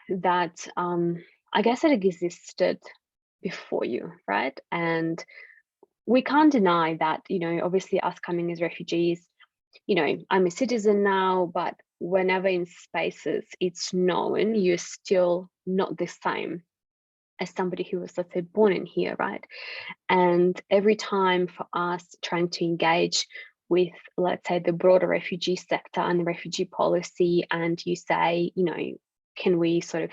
Speaker 5: that I guess it existed before you, right? And we can't deny that, you know, obviously us coming as refugees, you know, I'm a citizen now, but whenever in spaces it's known, you're still not the same as somebody who was, let's say, born in here, right? And every time for us trying to engage with, let's say, the broader refugee sector and the refugee policy, and you say, you know, can we sort of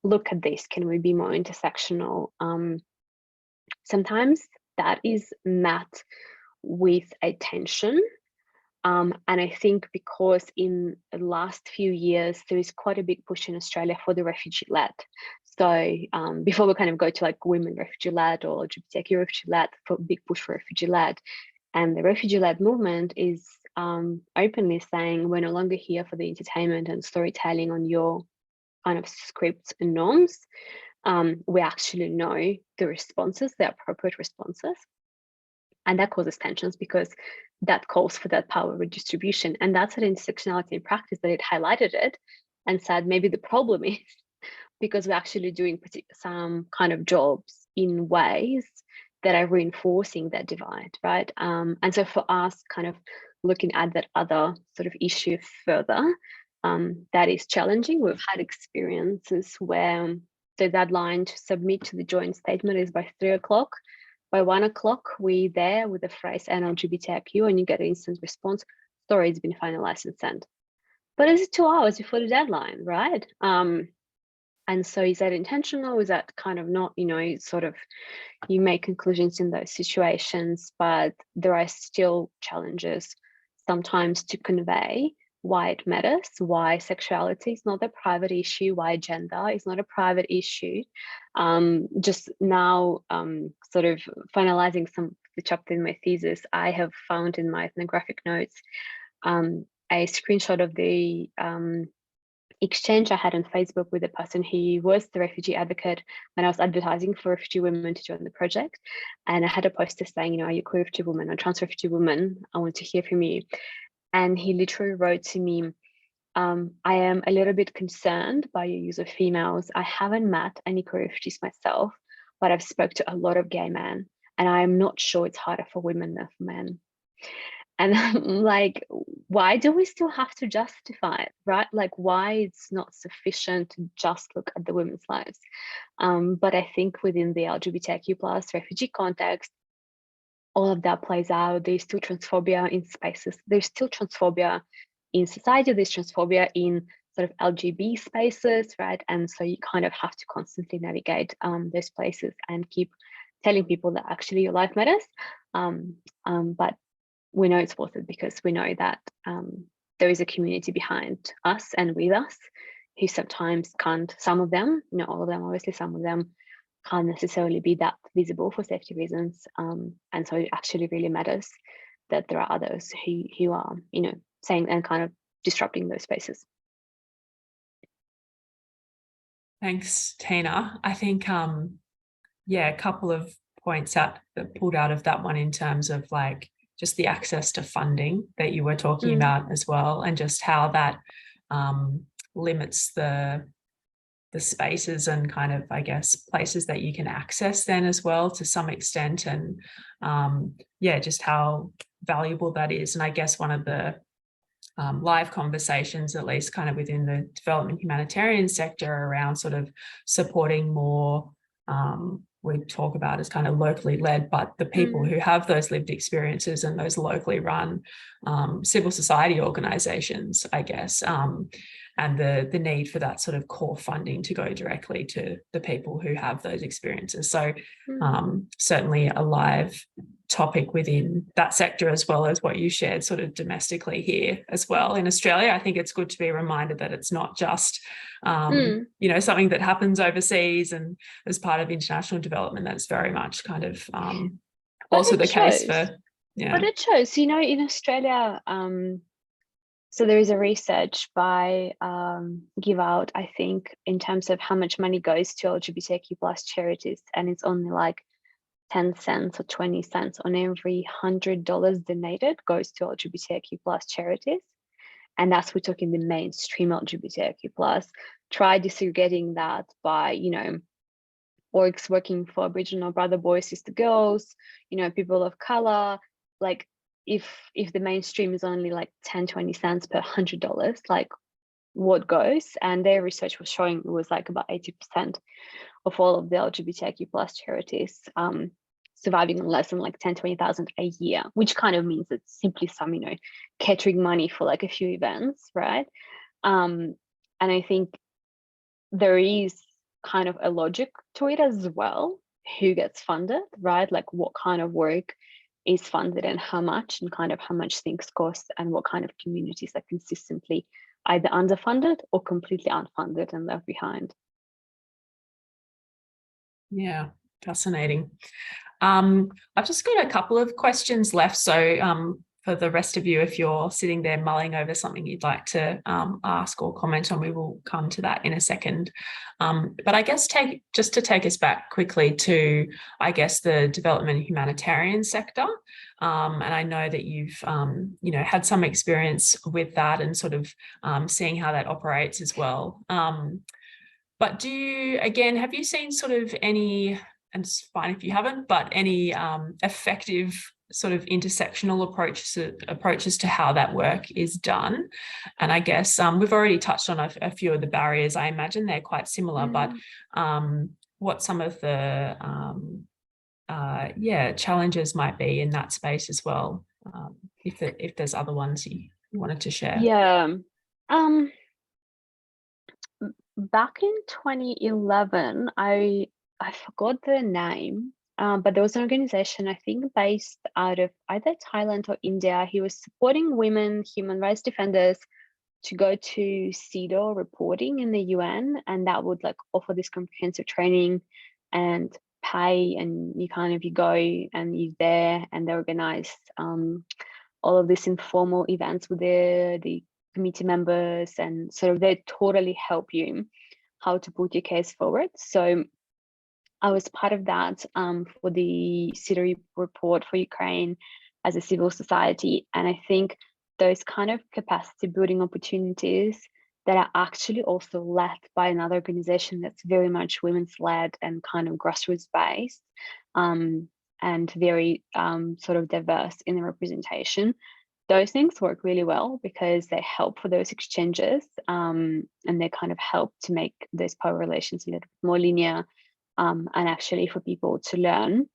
Speaker 5: look at this? Can we be more intersectional? Sometimes that is met with a tension. And I think because in the last few years, there is quite a big push in Australia for the refugee-led. So before we kind of go to like women refugee-led or LGBTQ refugee-led, for big push for refugee-led. And the refugee-led movement is openly saying, we're no longer here for the entertainment and storytelling on your kind of scripts and norms. We actually know the responses, the appropriate responses. And that causes tensions, because that calls for that power redistribution. And that's an intersectionality in practice that it highlighted it and said, maybe the problem is because we're actually doing some kind of jobs in ways that are reinforcing that divide, right? And so for us, kind of looking at that other sort of issue further, that is challenging. We've had experiences where the deadline to submit to the joint statement is by 3 o'clock. By 1 o'clock, we're there with the phrase LGBTQ, and you get an instant response. Sorry, it's been finalized and sent. But it's 2 hours before the deadline, right? And so is that intentional? Is that kind of not, you know, sort of, you make conclusions in those situations, but there are still challenges sometimes to convey why it matters, why sexuality is not a private issue, why gender is not a private issue. Just now, sort of finalizing some of the chapter in my thesis, I have found in my ethnographic notes a screenshot of the exchange I had on Facebook with a person who was the refugee advocate when I was advertising for refugee women to join the project. And I had a poster saying, you know, are you a queer refugee woman or trans refugee woman? I want to hear from you. And he literally wrote to me, I am a little bit concerned by your use of females. I haven't met any queer refugees myself, but I've spoke to a lot of gay men, and I am not sure it's harder for women than for men. And I'm like, why do we still have to justify it, right? Like, why it's not sufficient to just look at the women's lives? But I think within the LGBTQ plus refugee context, all of that plays out. There's still transphobia in spaces. There's still transphobia in society. There's transphobia in sort of LGB spaces, right? And so you kind of have to constantly navigate those places and keep telling people that actually your life matters. But we know it's worth it, because we know that there is a community behind us and with us who sometimes can't, some of them, not all of them, obviously, some of them can't necessarily be that visible for safety reasons. And so it actually really matters that there are others who are, you know, saying and kind of disrupting those spaces.
Speaker 1: Thanks, Tina. I think, yeah, a couple of points that pulled out of that one in terms of like just the access to funding that you were talking about as well, and just how that limits the spaces and kind of, I guess, places that you can access then as well to some extent. And yeah, just how valuable that is. And I guess one of the live conversations, at least kind of within the development humanitarian sector, around sort of supporting more, we talk about as kind of locally led, but the people who have those lived experiences and those locally run civil society organizations, I guess, and the need for that sort of core funding to go directly to the people who have those experiences. So certainly a live topic within that sector, as well as what you shared sort of domestically here as well in Australia. I think it's good to be reminded that it's not just you know, something that happens overseas and as part of international development. That's very much kind of also the case for, yeah.
Speaker 5: But it shows, you know, in Australia, so there is a research by Give Out, I think, in terms of how much money goes to LGBTQ plus charities, and it's only like 10 cents or 20 cents on every $100 donated goes to LGBTQ plus charities. And that's, we're talking the mainstream LGBTQ plus. Try disaggregating that by, you know, orgs working for Aboriginal brother, boys, sister, girls, you know, people of color. Like if the mainstream is only like 10, 20 cents per $100, like what goes? And their research was showing it was like about 80% of all of the LGBTQ plus charities surviving on less than like 10, 20,000 a year, which kind of means it's simply some, you know, catering money for like a few events, right? And I think there is kind of a logic to it as well. Who gets funded, right? Like what kind of work is funded and how much, and kind of how much things cost, and what kind of communities are consistently either underfunded or completely unfunded and left behind.
Speaker 1: Yeah, fascinating. I've just got a couple of questions left. So for the rest of you, if you're sitting there mulling over something you'd like to ask or comment on, we will come to that in a second. But I guess just to take us back quickly to, I guess, the development humanitarian sector. And I know that you've, you know, had some experience with that and sort of seeing how that operates as well. But do you, again, have you seen sort of any, and it's fine if you haven't, but any effective sort of intersectional approaches to how that work is done? And I guess we've already touched on a few of the barriers. I imagine they're quite similar, but what some of the challenges might be in that space as well, if there's other ones you wanted to share.
Speaker 5: Yeah. Back in 2011, I forgot the name, but there was an organization, I think, based out of either Thailand or India. He was supporting women human rights defenders to go to CEDAW reporting in the UN, and that would like offer this comprehensive training and pay, and you go and you're there, and they organize all of these informal events with the committee members, and sort of they totally help you how to put your case forward. So I was part of that for the CEDAW report for Ukraine as a civil society. And I think those kind of capacity building opportunities that are actually also led by another organization that's very much women's led and kind of grassroots based and very sort of diverse in the representation. Those things work really well because they help for those exchanges and they kind of help to make those power relations a little bit more linear and actually for people to learn.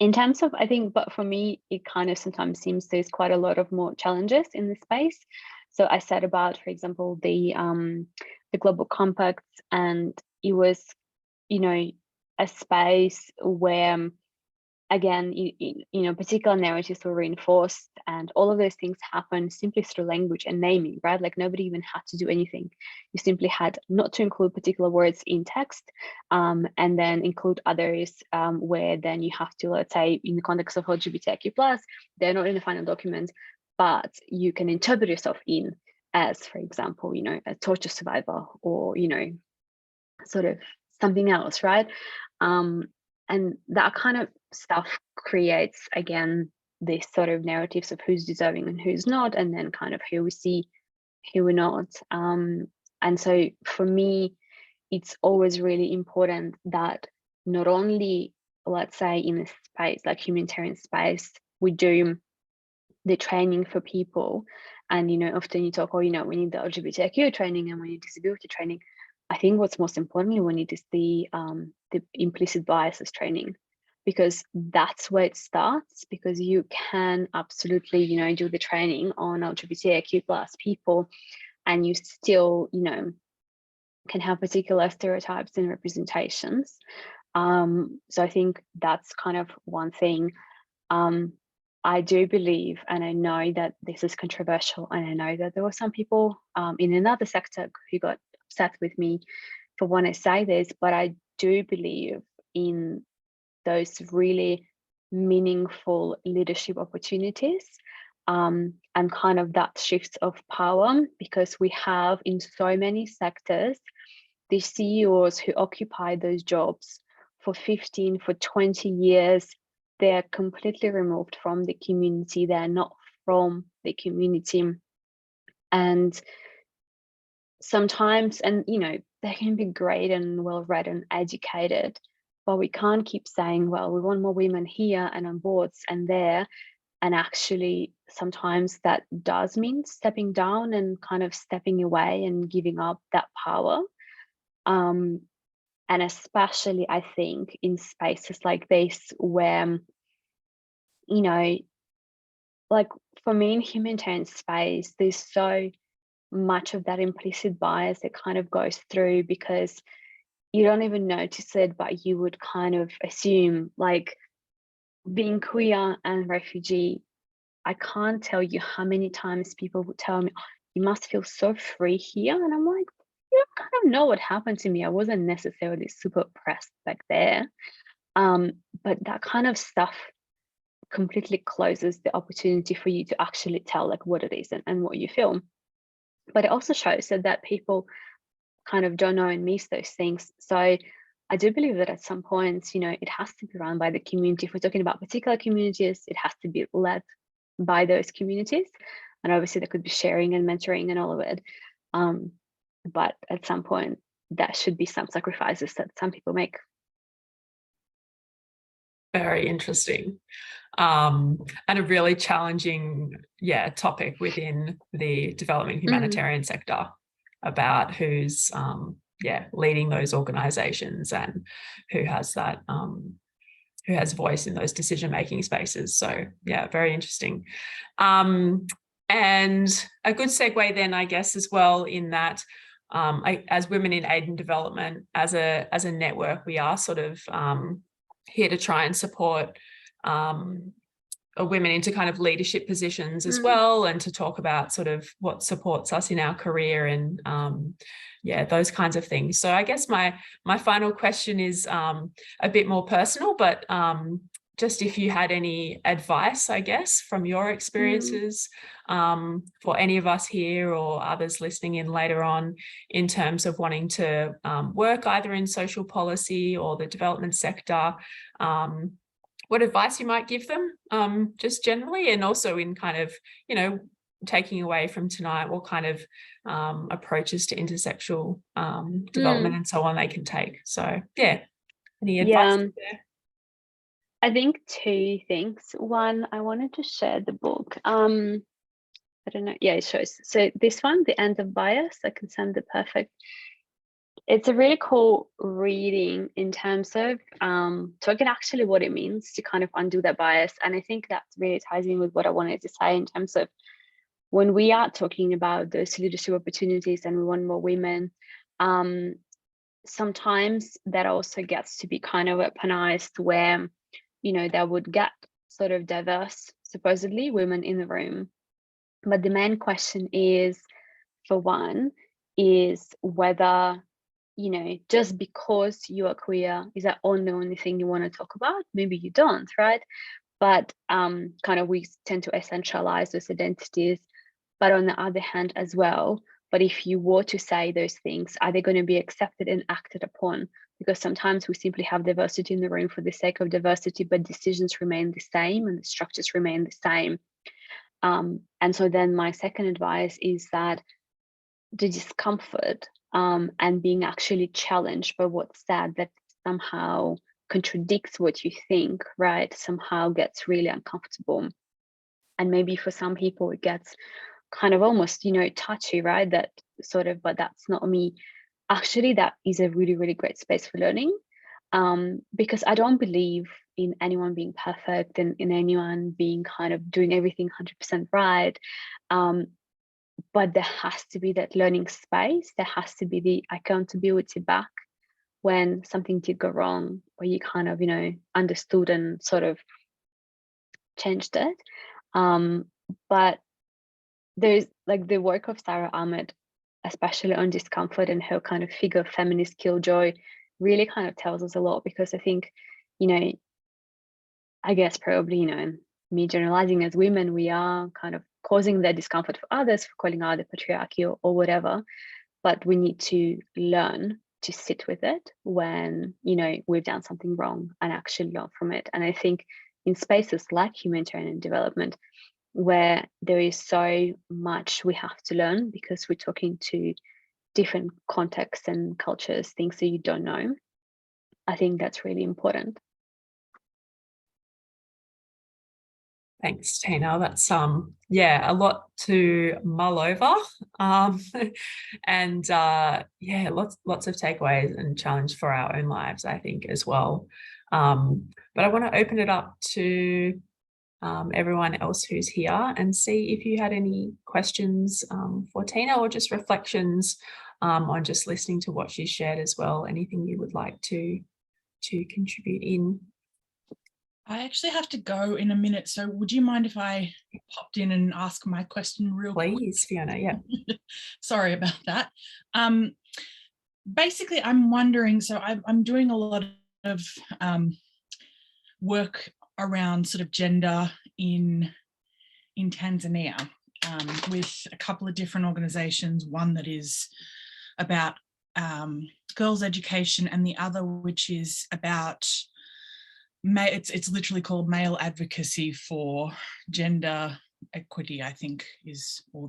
Speaker 5: In terms of, I think, but for me, it kind of sometimes seems there's quite a lot of more challenges in the space. So I said about, for example, the Global Compacts, and it was, you know, a space where, again, you know, particular narratives were reinforced, and all of those things happen simply through language and naming, right? Like nobody even had to do anything. You simply had not to include particular words in text, and then include others where then you have to, let's say, in the context of LGBTQ+, they're not in the final document, but you can interpret yourself in as, for example, you know, a torture survivor, or, you know, sort of something else, right? And that kind of stuff creates, again, this sort of narratives of who's deserving and who's not, and then kind of who we see, who we're not. And so for me, it's always really important that not only, let's say, in a space like humanitarian space, we do the training for people, and often you talk, we need the LGBTQ training and we need disability training. I think what's most importantly we need is the implicit biases training, because that's where it starts. Because you can absolutely do the training on LGBTQ plus people, and you still can have particular stereotypes and representations. So I think that's kind of one thing. I do believe, and I know that this is controversial, and I know that there were some people in another sector who got upset with me for when I say this, but I do believe in those really meaningful leadership opportunities, and kind of that shift of power, because we have in so many sectors these CEOs who occupy those jobs for 15, for 20 years. They're completely removed from the community. They're not from the community. And sometimes, and they can be great and well-read and educated, but we can't keep saying, well, we want more women here and on boards and there. And actually, sometimes that does mean stepping down and kind of stepping away and giving up that power. And especially, I think, in spaces like this where, like for me in humanitarian space, there's so much of that implicit bias that kind of goes through, because you don't even notice it, but you would kind of assume, like, being queer and refugee, I can't tell you how many times people would tell me, oh, you must feel so free here. And I'm like, you kind of know what happened to me. I wasn't necessarily super oppressed back there. But that kind of stuff completely closes the opportunity for you to actually tell like what it is and what you feel. But it also shows that people kind of don't know and miss those things. So I do believe that at some points, it has to be run by the community. If we're talking about particular communities, it has to be led by those communities. And obviously there could be sharing and mentoring and all of it. But at some point, there should be some sacrifices that some people make.
Speaker 1: Very interesting. And a really challenging, topic within the development humanitarian sector, about who's leading those organizations and who has that who has voice in those decision-making spaces. So yeah, very interesting. And a good segue then, I guess, as well, in that as Women in Aid and Development, as a network, we are sort of here to try and support women into kind of leadership positions as well, and to talk about sort of what supports us in our career and those kinds of things. So I guess my final question is a bit more personal, but just if you had any advice, I guess, from your experiences for any of us here or others listening in later on, in terms of wanting to work either in social policy or the development sector, what advice you might give them, just generally, and also in kind of, taking away from tonight, what kind of approaches to intersectional development and so on they can take. So yeah, any advice there?
Speaker 5: I think two things. One, I wanted to share the book. I don't know. Yeah, it shows. So this one, The End of Bias, I can send the perfect. It's a really cool reading in terms of talking actually what it means to kind of undo that bias. And I think that really ties in with what I wanted to say in terms of when we are talking about those leadership opportunities and we want more women, sometimes that also gets to be kind of weaponized where, they would get sort of diverse, supposedly, women in the room. But the main question is, for one, is whether, just because you are queer, is that the only thing you want to talk about? Maybe you don't, right? But kind of we tend to essentialize those identities. But on the other hand as well, But if you were to say those things, are they going to be accepted and acted upon? Because sometimes we simply have diversity in the room for the sake of diversity, but decisions remain the same and the structures remain the same. And so then my second advice is that the discomfort and being actually challenged by what's said that somehow contradicts what you think, right, somehow gets really uncomfortable. And maybe for some people it gets kind of almost, you know, touchy, right, that sort of, but that's not me. Actually, that is a really, really great space for learning, because I don't believe in anyone being perfect and in anyone being kind of doing everything 100% right. But there has to be that learning space. There has to be the accountability back when something did go wrong, or you kind of, you know, understood and sort of changed it. But there's like the work of Sarah Ahmed, especially on discomfort and her kind of figure of feminist killjoy, really kind of tells us a lot, because I think, you know, I guess probably, you know, me generalizing, as women, we are kind of causing that discomfort for others, for calling out the patriarchy or whatever, but we need to learn to sit with it when, you know, we've done something wrong and actually learn from it. And I think in spaces like humanitarian development, where there is so much we have to learn because we're talking to different contexts and cultures, things that you don't know, I think that's really important.
Speaker 1: Thanks, Tina. That's yeah, a lot to mull over, and yeah, lots of takeaways and challenge for our own lives, I think, as well. But I want to open it up to everyone else who's here and see if you had any questions for Tina, or just reflections on just listening to what she shared as well. Anything you would like to contribute in.
Speaker 7: I actually have to go in a minute, so would you mind if I popped in and ask my question real quick?
Speaker 1: Please, Fiona, yeah.
Speaker 7: Sorry about that. Basically, I'm wondering, so I'm doing a lot of work around sort of gender in Tanzania with a couple of different organizations, one that is about girls' education and the other which is about it's literally called Male Advocacy for Gender Equity, I think is, or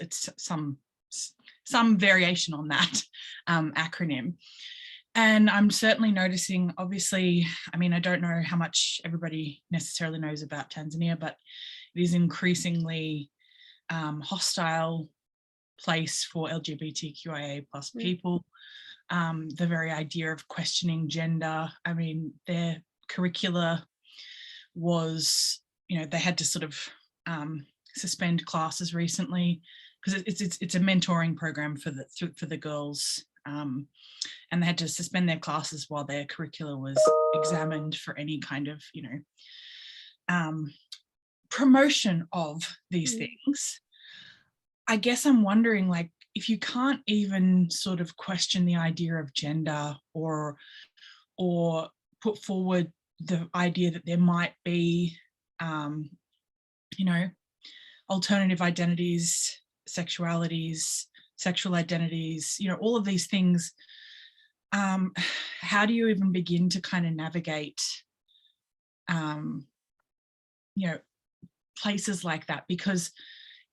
Speaker 7: it's some variation on that acronym. And I'm certainly noticing, obviously, I mean, I don't know how much everybody necessarily knows about Tanzania, but it is increasingly hostile place for LGBTQIA plus people. The very idea of questioning gender, I mean, their curricula was, you know, they had to sort of suspend classes recently because it's a mentoring program for the girls, and they had to suspend their classes while their curricula was examined for any kind of, you know, promotion of these things. I guess I'm wondering, like, if you can't even sort of question the idea of gender or put forward the idea that there might be, you know, alternative identities, sexualities, sexual identities, you know, all of these things, how do you even begin to kind of navigate, you know, places like that? Because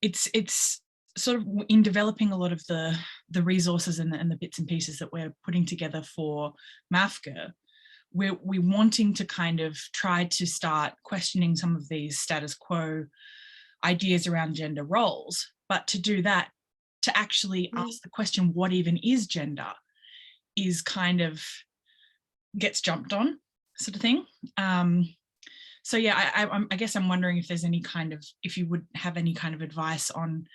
Speaker 7: it's sort of in developing a lot of the resources and the bits and pieces that we're putting together for MAFCA, we're wanting to kind of try to start questioning some of these status quo ideas around gender roles. But to do that, to actually ask the question, what even is gender, is kind of gets jumped on, sort of thing. So yeah, I guess I'm wondering if there's any kind of, if you would have any kind of advice on,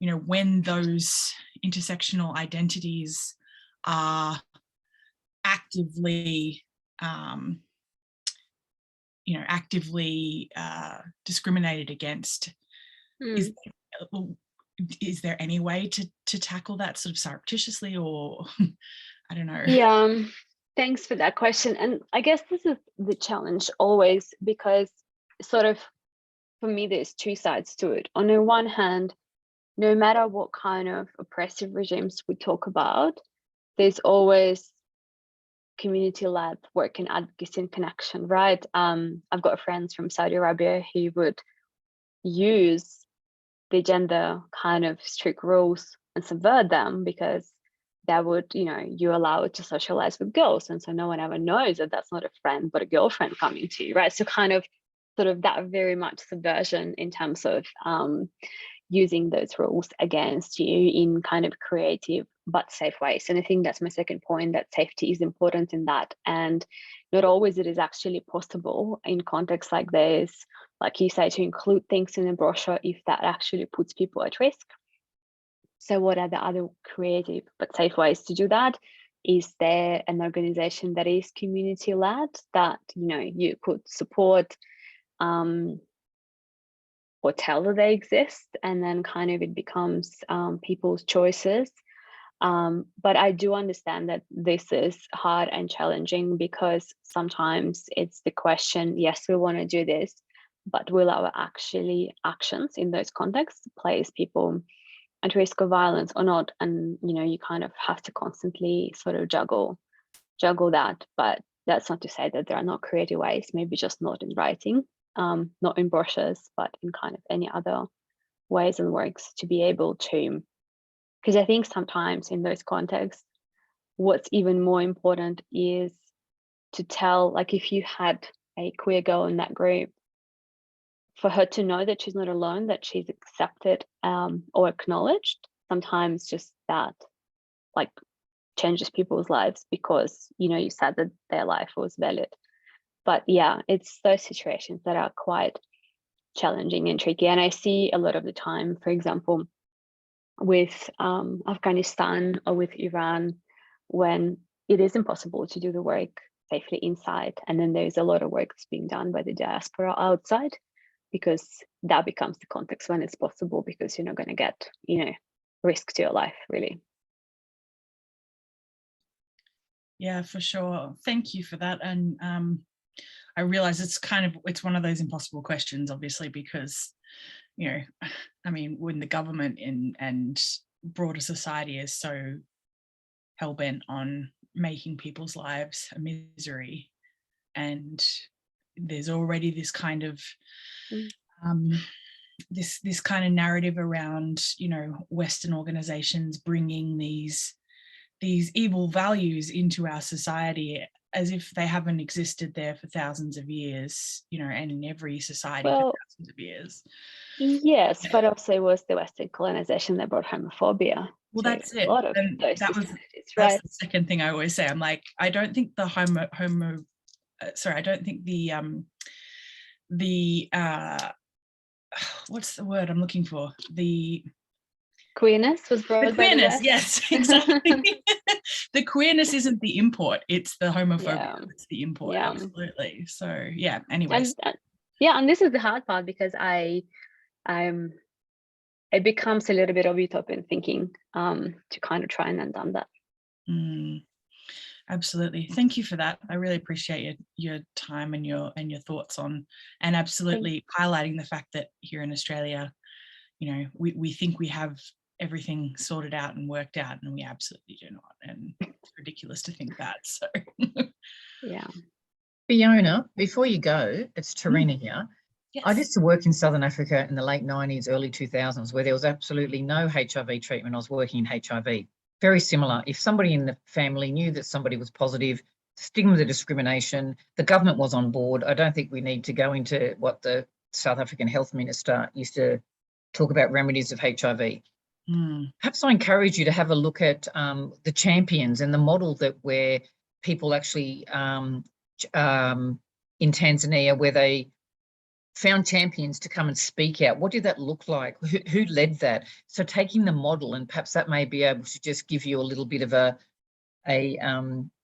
Speaker 7: you know, when those intersectional identities are actively, you know, actively discriminated against. Is there any way to tackle that sort of surreptitiously, or I don't know?
Speaker 5: Yeah, thanks for that question. And I guess this is the challenge always, because sort of, for me, there's two sides to it. On the one hand, no matter what kind of oppressive regimes we talk about, there's always community-led work in advocacy and connection, right? I've got friends from Saudi Arabia who would use the gender kind of strict rules and subvert them, because that would, you're allowed to socialize with girls, and so no one ever knows that that's not a friend but a girlfriend coming to you, right? So kind of sort of that very much subversion in terms of using those rules against you in kind of creative but safe ways. And I think that's my second point, that safety is important in that, and not always it is actually possible in contexts like this, like you say, to include things in a brochure if that actually puts people at risk. So what are the other creative but safe ways to do that? Is there an organization that is community led that you could support, or tell that they exist, and then kind of it becomes people's choices. But I do understand that this is hard and challenging, because sometimes it's the question, yes, we want to do this, but will our actions in those contexts place people at risk of violence or not? And you kind of have to constantly sort of juggle that. But that's not to say that there are not creative ways, maybe just not in writing, not in brochures, but in kind of any other ways and works to be able to. Because I think sometimes in those contexts, what's even more important is to tell, like if you had a queer girl in that group, for her to know that she's not alone, that she's accepted or acknowledged. Sometimes just that like changes people's lives, because you said that their life was valid. But yeah, it's those situations that are quite challenging and tricky. And I see a lot of the time, for example, with Afghanistan or with Iran, when it is impossible to do the work safely inside, and then there's a lot of work that's being done by the diaspora outside, because that becomes the context when it's possible, because you're not going to get risk to your life, really.
Speaker 7: Yeah, for sure. Thank you for that. And I realize it's one of those impossible questions, obviously, because I mean, when the government and broader society is so hell-bent on making people's lives a misery, and there's already this kind of this kind of narrative around Western organizations bringing these evil values into our society, as if they haven't existed there for thousands of years, and in every society for thousands of years.
Speaker 5: Yes, but also it was the Western colonization that brought homophobia.
Speaker 7: Well, that's it.
Speaker 5: A lot of
Speaker 7: and
Speaker 5: those
Speaker 7: that's
Speaker 5: right?
Speaker 7: The second thing I always say. I'm like, I don't think the I don't think the what's the word I'm looking for? The
Speaker 5: queerness was brought.
Speaker 7: The queerness, yes, exactly. The queerness isn't the import; it's the homophobia. It's the import, absolutely. So yeah. Anyways,
Speaker 5: and this is the hard part, because it becomes a little bit of utopian thinking to kind of try and undone that.
Speaker 7: Absolutely. Thank you for that. I really appreciate your time and your thoughts on, and absolutely highlighting the fact that here in Australia, we think we have everything sorted out and worked out, and we absolutely do not. And it's ridiculous to think that. So
Speaker 5: yeah.
Speaker 6: Fiona, before you go, it's Tarina here.
Speaker 7: Yes.
Speaker 6: I used to work in Southern Africa in the late 90s, early 2000s, where there was absolutely no HIV treatment. I was working in HIV. Very similar. If somebody in the family knew that somebody was positive, stigma, the discrimination, the government was on board. I don't think we need to go into what the South African health minister used to talk about, remedies of HIV. Perhaps I encourage you to have a look at the champions and the model that where people actually in Tanzania, where they found champions to come and speak out. What did that look like? Who led that? So taking the model, and perhaps that may be able to just give you a little bit of I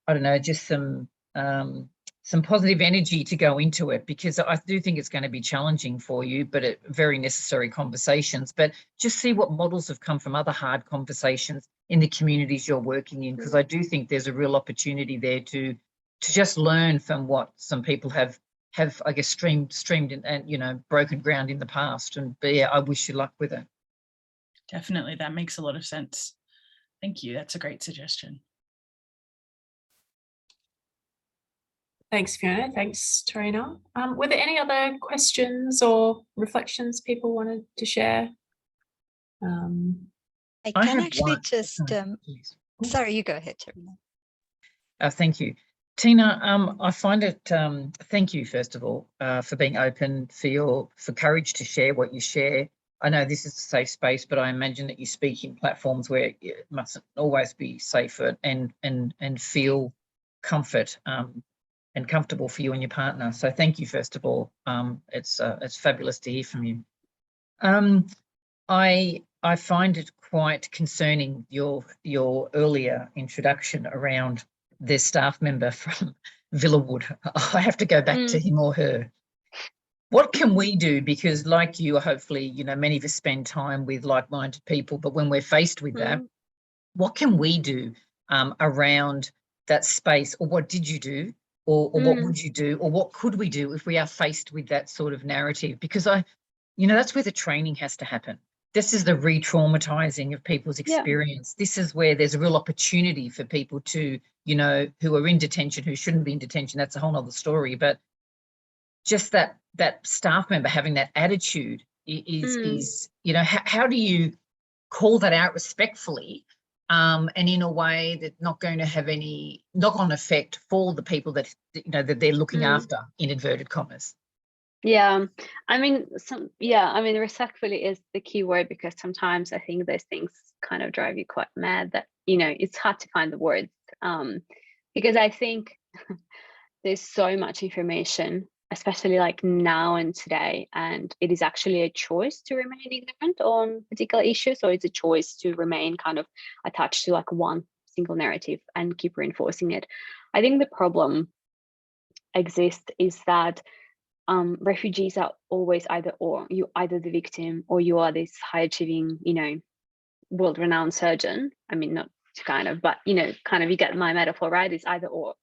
Speaker 6: don't know, just some positive energy to go into it, because I do think it's going to be challenging for you, but very necessary conversations. But just see what models have come from other hard conversations in the communities you're working in, because I do think there's a real opportunity there to just learn from what some people have I guess streamed and broken ground in the past. And I wish you luck with it.
Speaker 7: Definitely, that makes a lot of sense. Thank you. That's a great suggestion.
Speaker 1: Thanks, Fiona. Thanks, Tarina. Were there any other questions or reflections people wanted to share?
Speaker 3: I
Speaker 6: I
Speaker 3: can
Speaker 6: have
Speaker 3: actually
Speaker 6: one.
Speaker 3: just,
Speaker 6: Please.
Speaker 3: sorry, you go ahead, Tarina.
Speaker 6: Thank you. Tina, I find it, thank you, first of all, for being open, for courage to share what you share. I know this is a safe space, but I imagine that you speak in platforms where it mustn't always be safe and feel comfort and comfortable for you and your partner. So thank you, first of all. It's fabulous to hear from you. I find it quite concerning, your earlier introduction around their staff member from Villawood. I have to go back to him or her. What can we do? Because like you, hopefully, you know, many of us spend time with like-minded people, but when we're faced with that, what can we do around that space? Or what did you do? Or what would you do? Or what could we do if we are faced with that sort of narrative? Because you know, that's where the training has to happen. This is the re-traumatizing of people's experience. This is where there's a real opportunity for people to, you know, who are in detention, who shouldn't be in detention. That's a whole other story. But just that staff member having that attitude is you know, how do you call that out respectfully and in a way that's not going to have any knock-on effect for the people that, you know, that they're looking after, in inverted commas?
Speaker 5: Yeah, I mean, respectfully is the key word, because sometimes I think those things kind of drive you quite mad that, you know, it's hard to find the words, because I think there's so much information, especially like now and today, and it is actually a choice to remain ignorant on particular issues, or it's a choice to remain kind of attached to like one single narrative and keep reinforcing it. I think the problem exists is that refugees are always either or. You're either the victim or you are this high achieving, you know, world-renowned surgeon. I mean, not to kind of, but, you know, kind of, you get my metaphor, right? It's either or.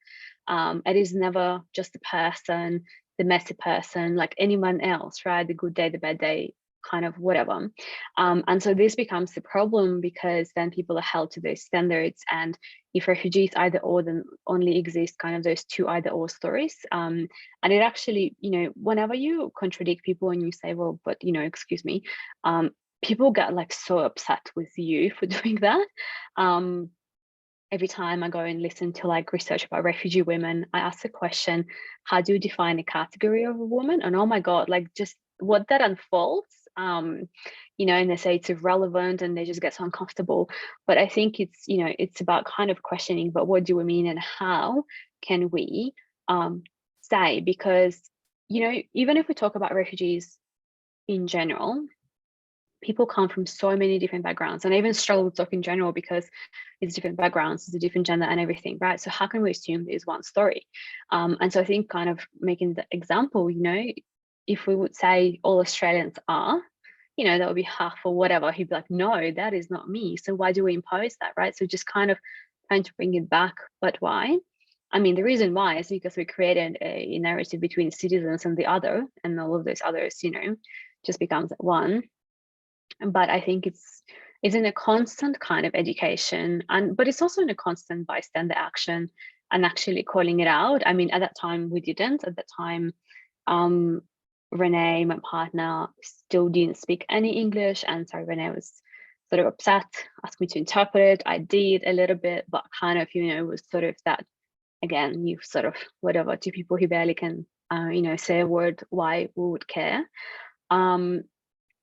Speaker 5: It is never just the person, the messy person, like anyone else, right? The good day, the bad day, kind of whatever. And so this becomes the problem, because then people are held to those standards. And if refugees either or, then only exist kind of those two either or stories. And it actually, you know, whenever you contradict people and you say, well, but, you know, excuse me, people get like so upset with you for doing that. Every time I go and listen to like research about refugee women, I ask the question, how do you define a category of a woman? And oh my God, like just what that unfolds, you know, and they say it's irrelevant and they just get so uncomfortable. But I think it's, you know, it's about kind of questioning, but what do we mean and how can we say? Because, you know, even if we talk about refugees in general, people come from so many different backgrounds, and I even struggle to talk in general because it's different backgrounds, it's a different gender and everything, right? So how can we assume there's one story? And so I think kind of making the example, you know, if we would say all Australians are, you know, that would be half or whatever, he'd be like, no, that is not me. So why do we impose that, right? So just kind of trying to bring it back, but why? I mean, the reason why is because we created a narrative between citizens and the other, and all of those others, you know, just becomes one. But I think it's in a constant kind of education, but it's also in a constant bystander action and actually calling it out. I mean, at that time we didn't. At that time, Renee, my partner, still didn't speak any English, and so Renee was sort of upset, asked me to interpret it. I did a little bit, but kind of, you know, was sort of that, again, you sort of whatever, to people who barely can, you know, say a word, why we would care.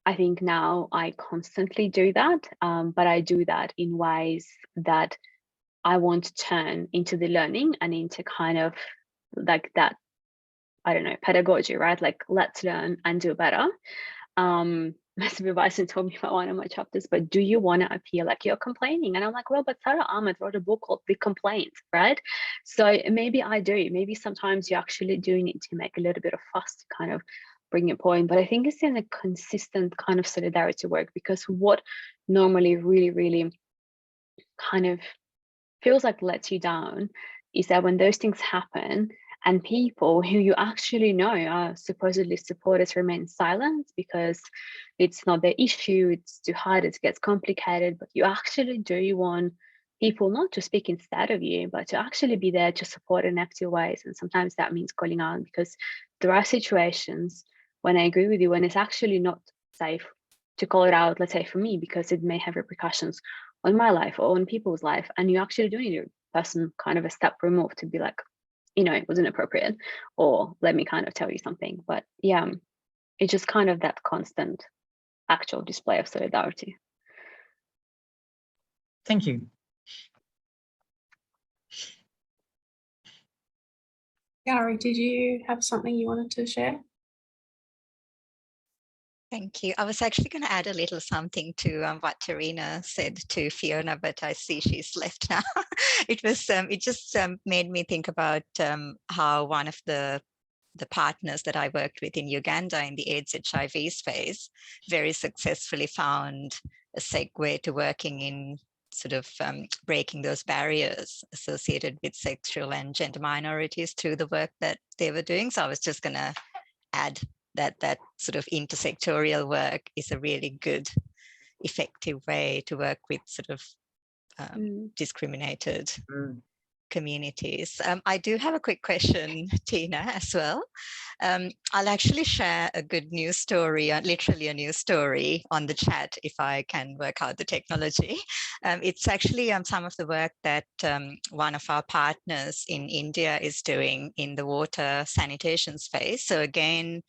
Speaker 5: I think now I constantly do that, but I do that in ways that I want to turn into the learning and into kind of like that, I don't know, pedagogy, right? Like, let's learn and do better. My supervisor told me about one of my chapters, but do you want to appear like you're complaining? And I'm like, well, but Sarah Ahmed wrote a book called The Complaint, right? So maybe I do. Maybe sometimes you actually do need to make a little bit of fuss to kind of bring your point. But I think it's in a consistent kind of solidarity work, because what normally really, really kind of feels like lets you down is that when those things happen and people who you actually know are supposedly supporters remain silent because it's not their issue, it's too hard, it gets complicated, but you actually do want people not to speak instead of you, but to actually be there to support in active ways. And sometimes that means calling out, because there are situations when I agree with you, when it's actually not safe to call it out, let's say for me, because it may have repercussions on my life or on people's life. And you actually do need a person kind of a step removed to be like, you know, it wasn't appropriate, or let me kind of tell you something. But yeah, it's just kind of that constant actual display of solidarity.
Speaker 6: Thank you.
Speaker 1: Gary, did you have something you wanted to share?
Speaker 3: Thank you. I was actually going to add a little something to what Tarina said to Fiona, but I see she's left now. It just made me think about how one of the partners that I worked with in Uganda in the AIDS HIV space very successfully found a segue to working in sort of breaking those barriers associated with sexual and gender minorities through the work that they were doing. So I was just going to add that sort of intersectorial work is a really good, effective way to work with sort of discriminated communities. I do have a quick question, Tina, as well. I'll actually share a good news story, literally a news story on the chat if I can work out the technology. It's actually some of the work that one of our partners in India is doing in the water sanitation space. So again,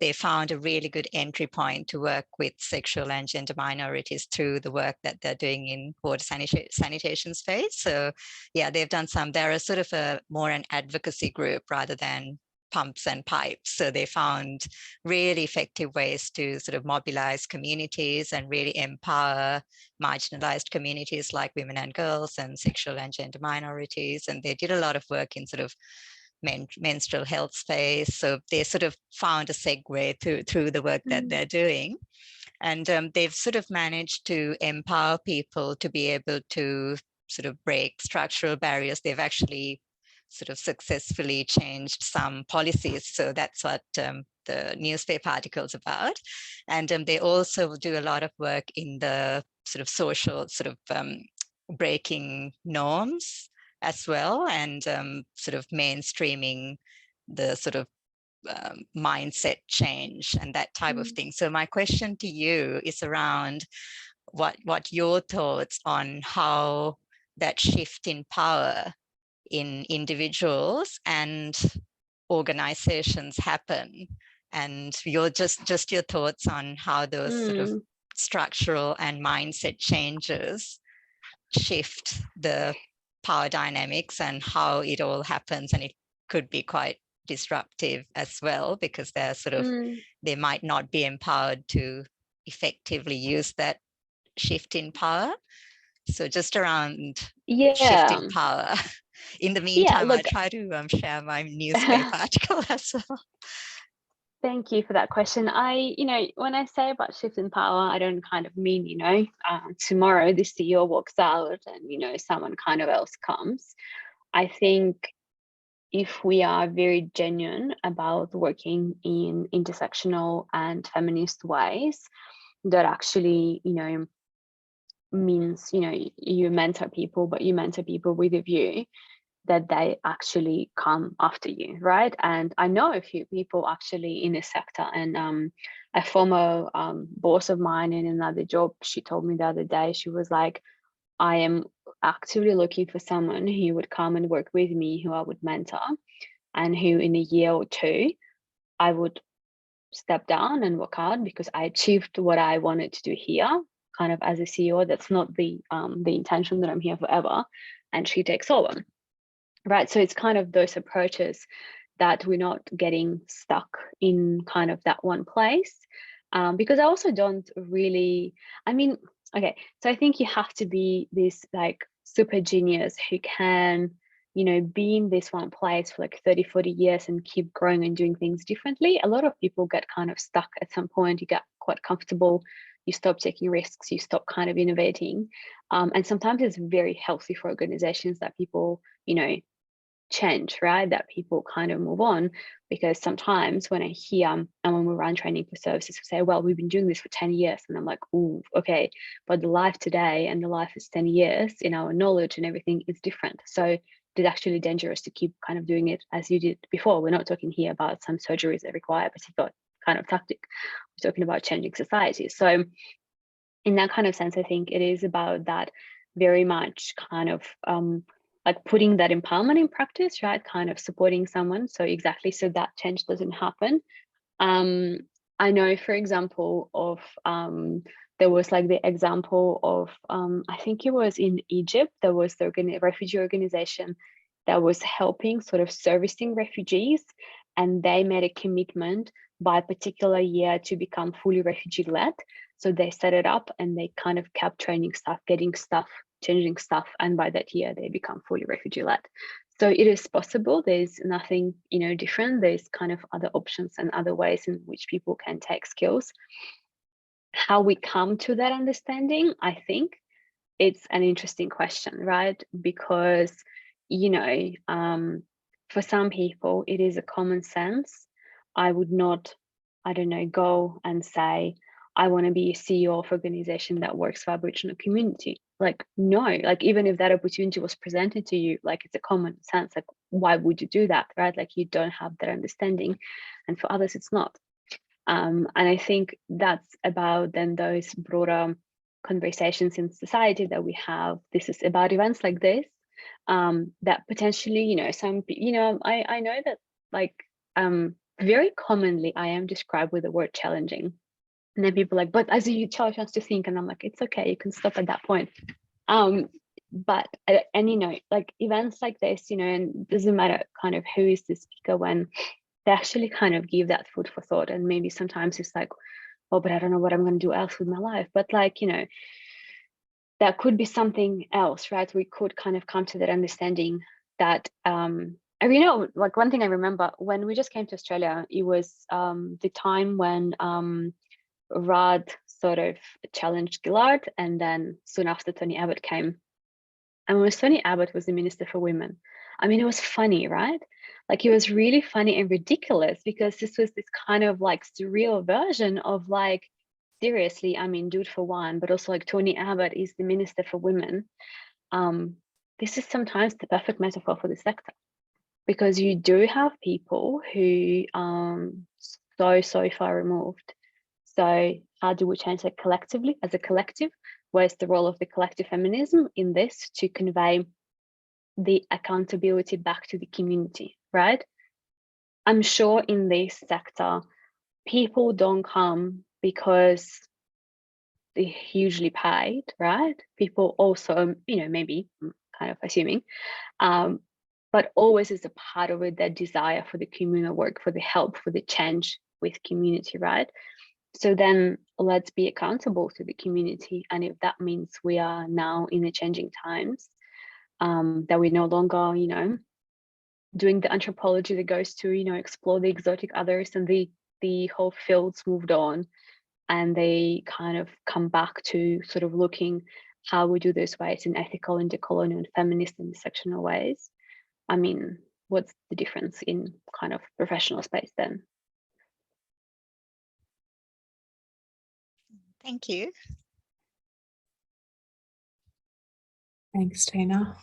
Speaker 3: they found a really good entry point to work with sexual and gender minorities through the work that they're doing in water sanitation space. So yeah, they've done they're a sort of more an advocacy group rather than pumps and pipes. So they found really effective ways to sort of mobilize communities and really empower marginalized communities like women and girls and sexual and gender minorities. And they did a lot of work in sort of menstrual health space. So they sort of found a segue through the work that they're doing. And they've sort of managed to empower people to be able to sort of break structural barriers. They've actually sort of successfully changed some policies. So that's what the newspaper article is about. And they also do a lot of work in the sort of social sort of breaking norms as well, and sort of mainstreaming the sort of mindset change and that type of thing. So my question to you is around what your thoughts on how that shift in power in individuals and organizations happen, and your just your thoughts on how those sort of structural and mindset changes shift the power dynamics and how it all happens. And it could be quite disruptive as well, because they're sort of they might not be empowered to effectively use that shift in power. So just around shift in power. In the meantime, I'll try to share my newspaper article as well.
Speaker 5: Thank you for that question. When I say about shift in power, I don't kind of mean, tomorrow the CEO walks out and, someone kind of else comes. I think if we are very genuine about working in intersectional and feminist ways, that actually, means, you mentor people, but you mentor people with a view that they actually come after you, right? And I know a few people actually in this sector, and a former boss of mine in another job, she told me the other day, she was like, I am actively looking for someone who would come and work with me, who I would mentor, and who in a year or two, I would step down and work hard because I achieved what I wanted to do here, kind of as a CEO. That's not the intention that I'm here forever. And she takes over. Right, so it's kind of those approaches that we're not getting stuck in kind of that one place, because I also don't really, okay, so I think you have to be this like super genius who can, be in this one place for like 30, 40 years and keep growing and doing things differently. A lot of people get kind of stuck at some point. You get quite comfortable, you stop taking risks, you stop kind of innovating. And sometimes it's very healthy for organizations that people, change, right? That people kind of move on. Because sometimes when I hear and when we run training for services, we say, well, we've been doing this for 10 years. And I'm like, oh, okay. But the life today and the life is 10 years in our knowledge and everything is different. So it's actually dangerous to keep kind of doing it as you did before. We're not talking here about some surgeries that require a particular kind of tactic. We're talking about changing society. So in that kind of sense, I think it is about that very much kind of like putting that empowerment in practice, right? Kind of supporting someone. So exactly, so that change doesn't happen. I know, for example, of there was like the example of, I think it was in Egypt, there was the refugee organization that was helping sort of servicing refugees. And they made a commitment by a particular year to become fully refugee-led. So they set it up and they kind of kept training staff, getting stuff, changing stuff. And by that year, they become fully refugee-led. So it is possible. There's nothing, different. There's kind of other options and other ways in which people can take skills. How we come to that understanding, I think it's an interesting question, right? Because, for some people, it is a common sense. I would not, go and say, I want to be a CEO of an organization that works for Aboriginal community. Like, no, like even if that opportunity was presented to you, like it's a common sense, like why would you do that, right? Like you don't have that understanding. And for others, it's not. And I think that's about then those broader conversations in society that we have. This is about events like this, that potentially, some, I know that like very commonly I am described with the word challenging. And then people are like, but as you challenge us to think, and I'm like, it's okay, you can stop at that point. But like events like this, and it doesn't matter kind of who is the speaker, when they actually kind of give that food for thought. And maybe sometimes it's like, oh, but I don't know what I'm going to do else with my life. But like, that could be something else, right? We could kind of come to that understanding that, like one thing I remember when we just came to Australia, it was the time when Rudd sort of challenged Gillard, and then soon after Tony Abbott came. And when Tony Abbott was the Minister for Women, I mean, it was funny, right? Like it was really funny and ridiculous because this was this kind of like surreal version of like, seriously, I mean, do it for one, but also like Tony Abbott is the Minister for Women. This is sometimes the perfect metaphor for the sector, because you do have people who so far removed. So how do we change that collectively as a collective? Where's the role of the collective feminism in this to convey the accountability back to the community, right? I'm sure in this sector, people don't come because they're hugely paid, right? People also, maybe kind of assuming, but always is a part of it, that desire for the communal work, for the help, for the change with community, right? So then let's be accountable to the community. And if that means we are now in the changing times, that we no longer, doing the anthropology that goes to, explore the exotic others, and the whole field's moved on, and they kind of come back to sort of looking how we do those ways in ethical and decolonial and feminist and intersectional ways. I mean, what's the difference in kind of professional space then?
Speaker 3: Thank you.
Speaker 1: Thanks, Tina.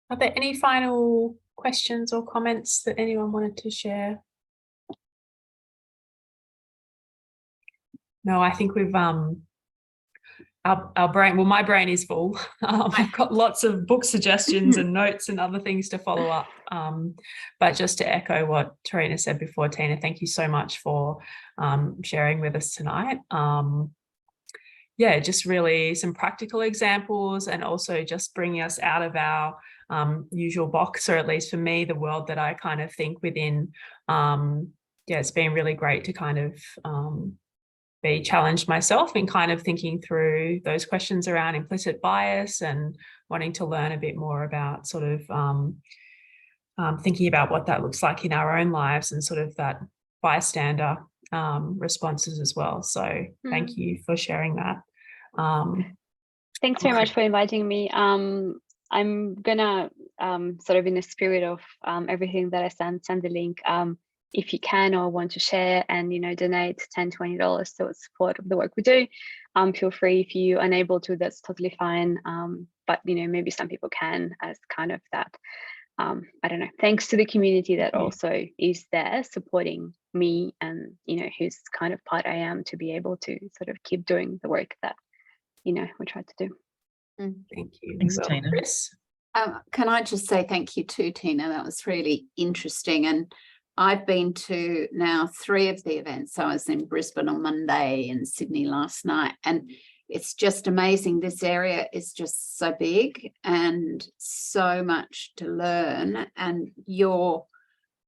Speaker 1: Are there any final questions or comments that anyone wanted to share? No, I think we've our brain, well, my brain is full. I've got lots of book suggestions and notes and other things to follow up. But just to echo what Tarina said before, Tina, thank you so much for sharing with us tonight. Yeah, just really some practical examples, and also just bringing us out of our usual box, or at least for me, the world that I kind of think within. Yeah, it's been really great to kind of be challenged myself in kind of thinking through those questions around implicit bias and wanting to learn a bit more about sort of thinking about what that looks like in our own lives, and sort of that bystander responses as well. So thank you for sharing that.
Speaker 5: Thanks very much for inviting me. I'm gonna sort of in the spirit of everything that I send the link. If you can or want to share and, you know, donate $10, $20 to support of the work we do, feel free. If you're unable to, that's totally fine. But, you know, maybe some people can as kind of that, I don't know, thanks to the community that also is there supporting me and, you know, whose kind of part I am to be able to sort of keep doing the work that, you know, we try to do.
Speaker 1: Thank you.
Speaker 6: Thanks, Tina.
Speaker 1: Chris?
Speaker 2: Can I just say thank you too, Tina? That was really interesting. And I've been to now 3 of the events. I was in Brisbane on Monday and Sydney last night. And it's just amazing. This area is just so big and so much to learn. And your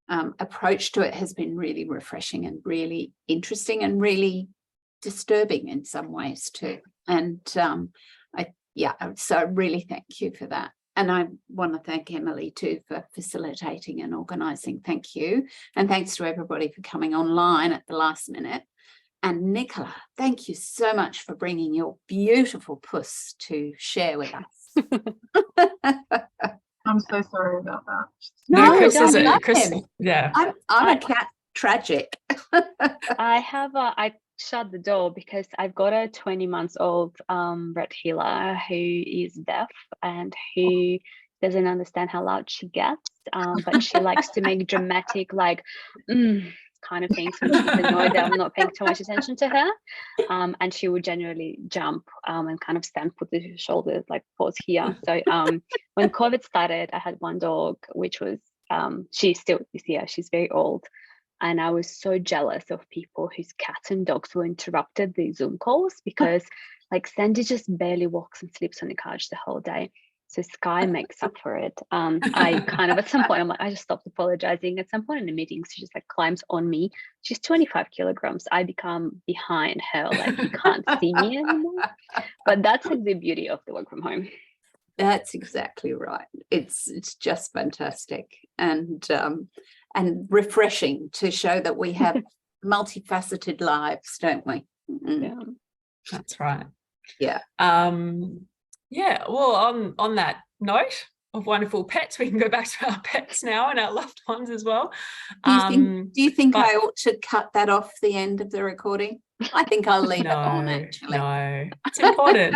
Speaker 2: approach to it has been really refreshing and really interesting and really disturbing in some ways too. And so really thank you for that. And I want to thank Emily too for facilitating and organising. Thank you. And thanks to everybody for coming online at the last minute. And Nicola, thank you so much for bringing your beautiful puss to share with us.
Speaker 4: I'm so sorry about that.
Speaker 1: No, Chris
Speaker 2: I
Speaker 1: is
Speaker 2: love
Speaker 1: Chris.
Speaker 2: him.
Speaker 1: Yeah.
Speaker 2: I'm a cat tragic.
Speaker 5: I shut the door because I've got a 20 months old red heeler who is deaf and who doesn't understand how loud she gets, but she likes to make dramatic like kind of things when she's annoyed that I'm not paying too much attention to her, and she would generally jump and kind of stand, put the shoulders like paws here. So when COVID started, I had one dog which was she still is here, she's very old. And I was so jealous of people whose cats and dogs were interrupted the Zoom calls because like Sandy just barely walks and sleeps on the couch the whole day. So Sky makes up for it. I kind of, at some point, I'm like, I just stopped apologizing. At some point in the meeting, she just like climbs on me. She's 25 kilograms. I become behind her, like you can't see me anymore. But that's like the beauty of the work from home.
Speaker 2: That's exactly right. It's just fantastic and refreshing to show that we have multifaceted lives, don't we?
Speaker 5: Yeah,
Speaker 1: That's right.
Speaker 2: Yeah.
Speaker 1: Yeah, well, on that note of wonderful pets, we can go back to our pets now and our loved ones as well.
Speaker 2: Do you think I ought to cut that off the end of the recording? I think I'll leave it on, actually.
Speaker 1: No, it's important.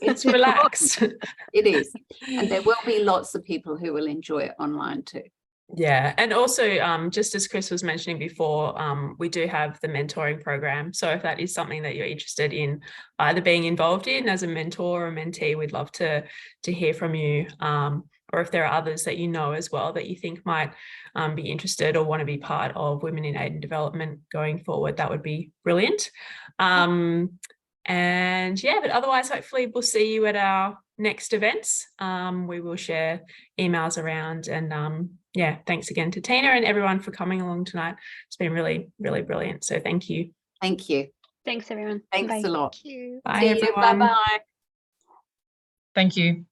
Speaker 1: it's relaxed.
Speaker 2: It is. And there will be lots of people who will enjoy it online too.
Speaker 1: Yeah, and also just as Chris was mentioning before, we do have the mentoring program. So if that is something that you're interested in either being involved in as a mentor or a mentee, we'd love to hear from you. Or if there are others that you know as well that you think might be interested or want to be part of Women in Aid and Development going forward, that would be brilliant. And yeah, but otherwise, hopefully we'll see you at our next events. We will share emails around and yeah, thanks again to Tina and everyone for coming along tonight. It's been really, really brilliant. So thank you.
Speaker 2: Thank you.
Speaker 5: Thanks everyone.
Speaker 2: Thanks
Speaker 5: Bye.
Speaker 2: a lot.
Speaker 3: Thank you.
Speaker 1: Bye,
Speaker 2: See
Speaker 1: everyone.
Speaker 2: you. Bye-bye.
Speaker 6: Thank you.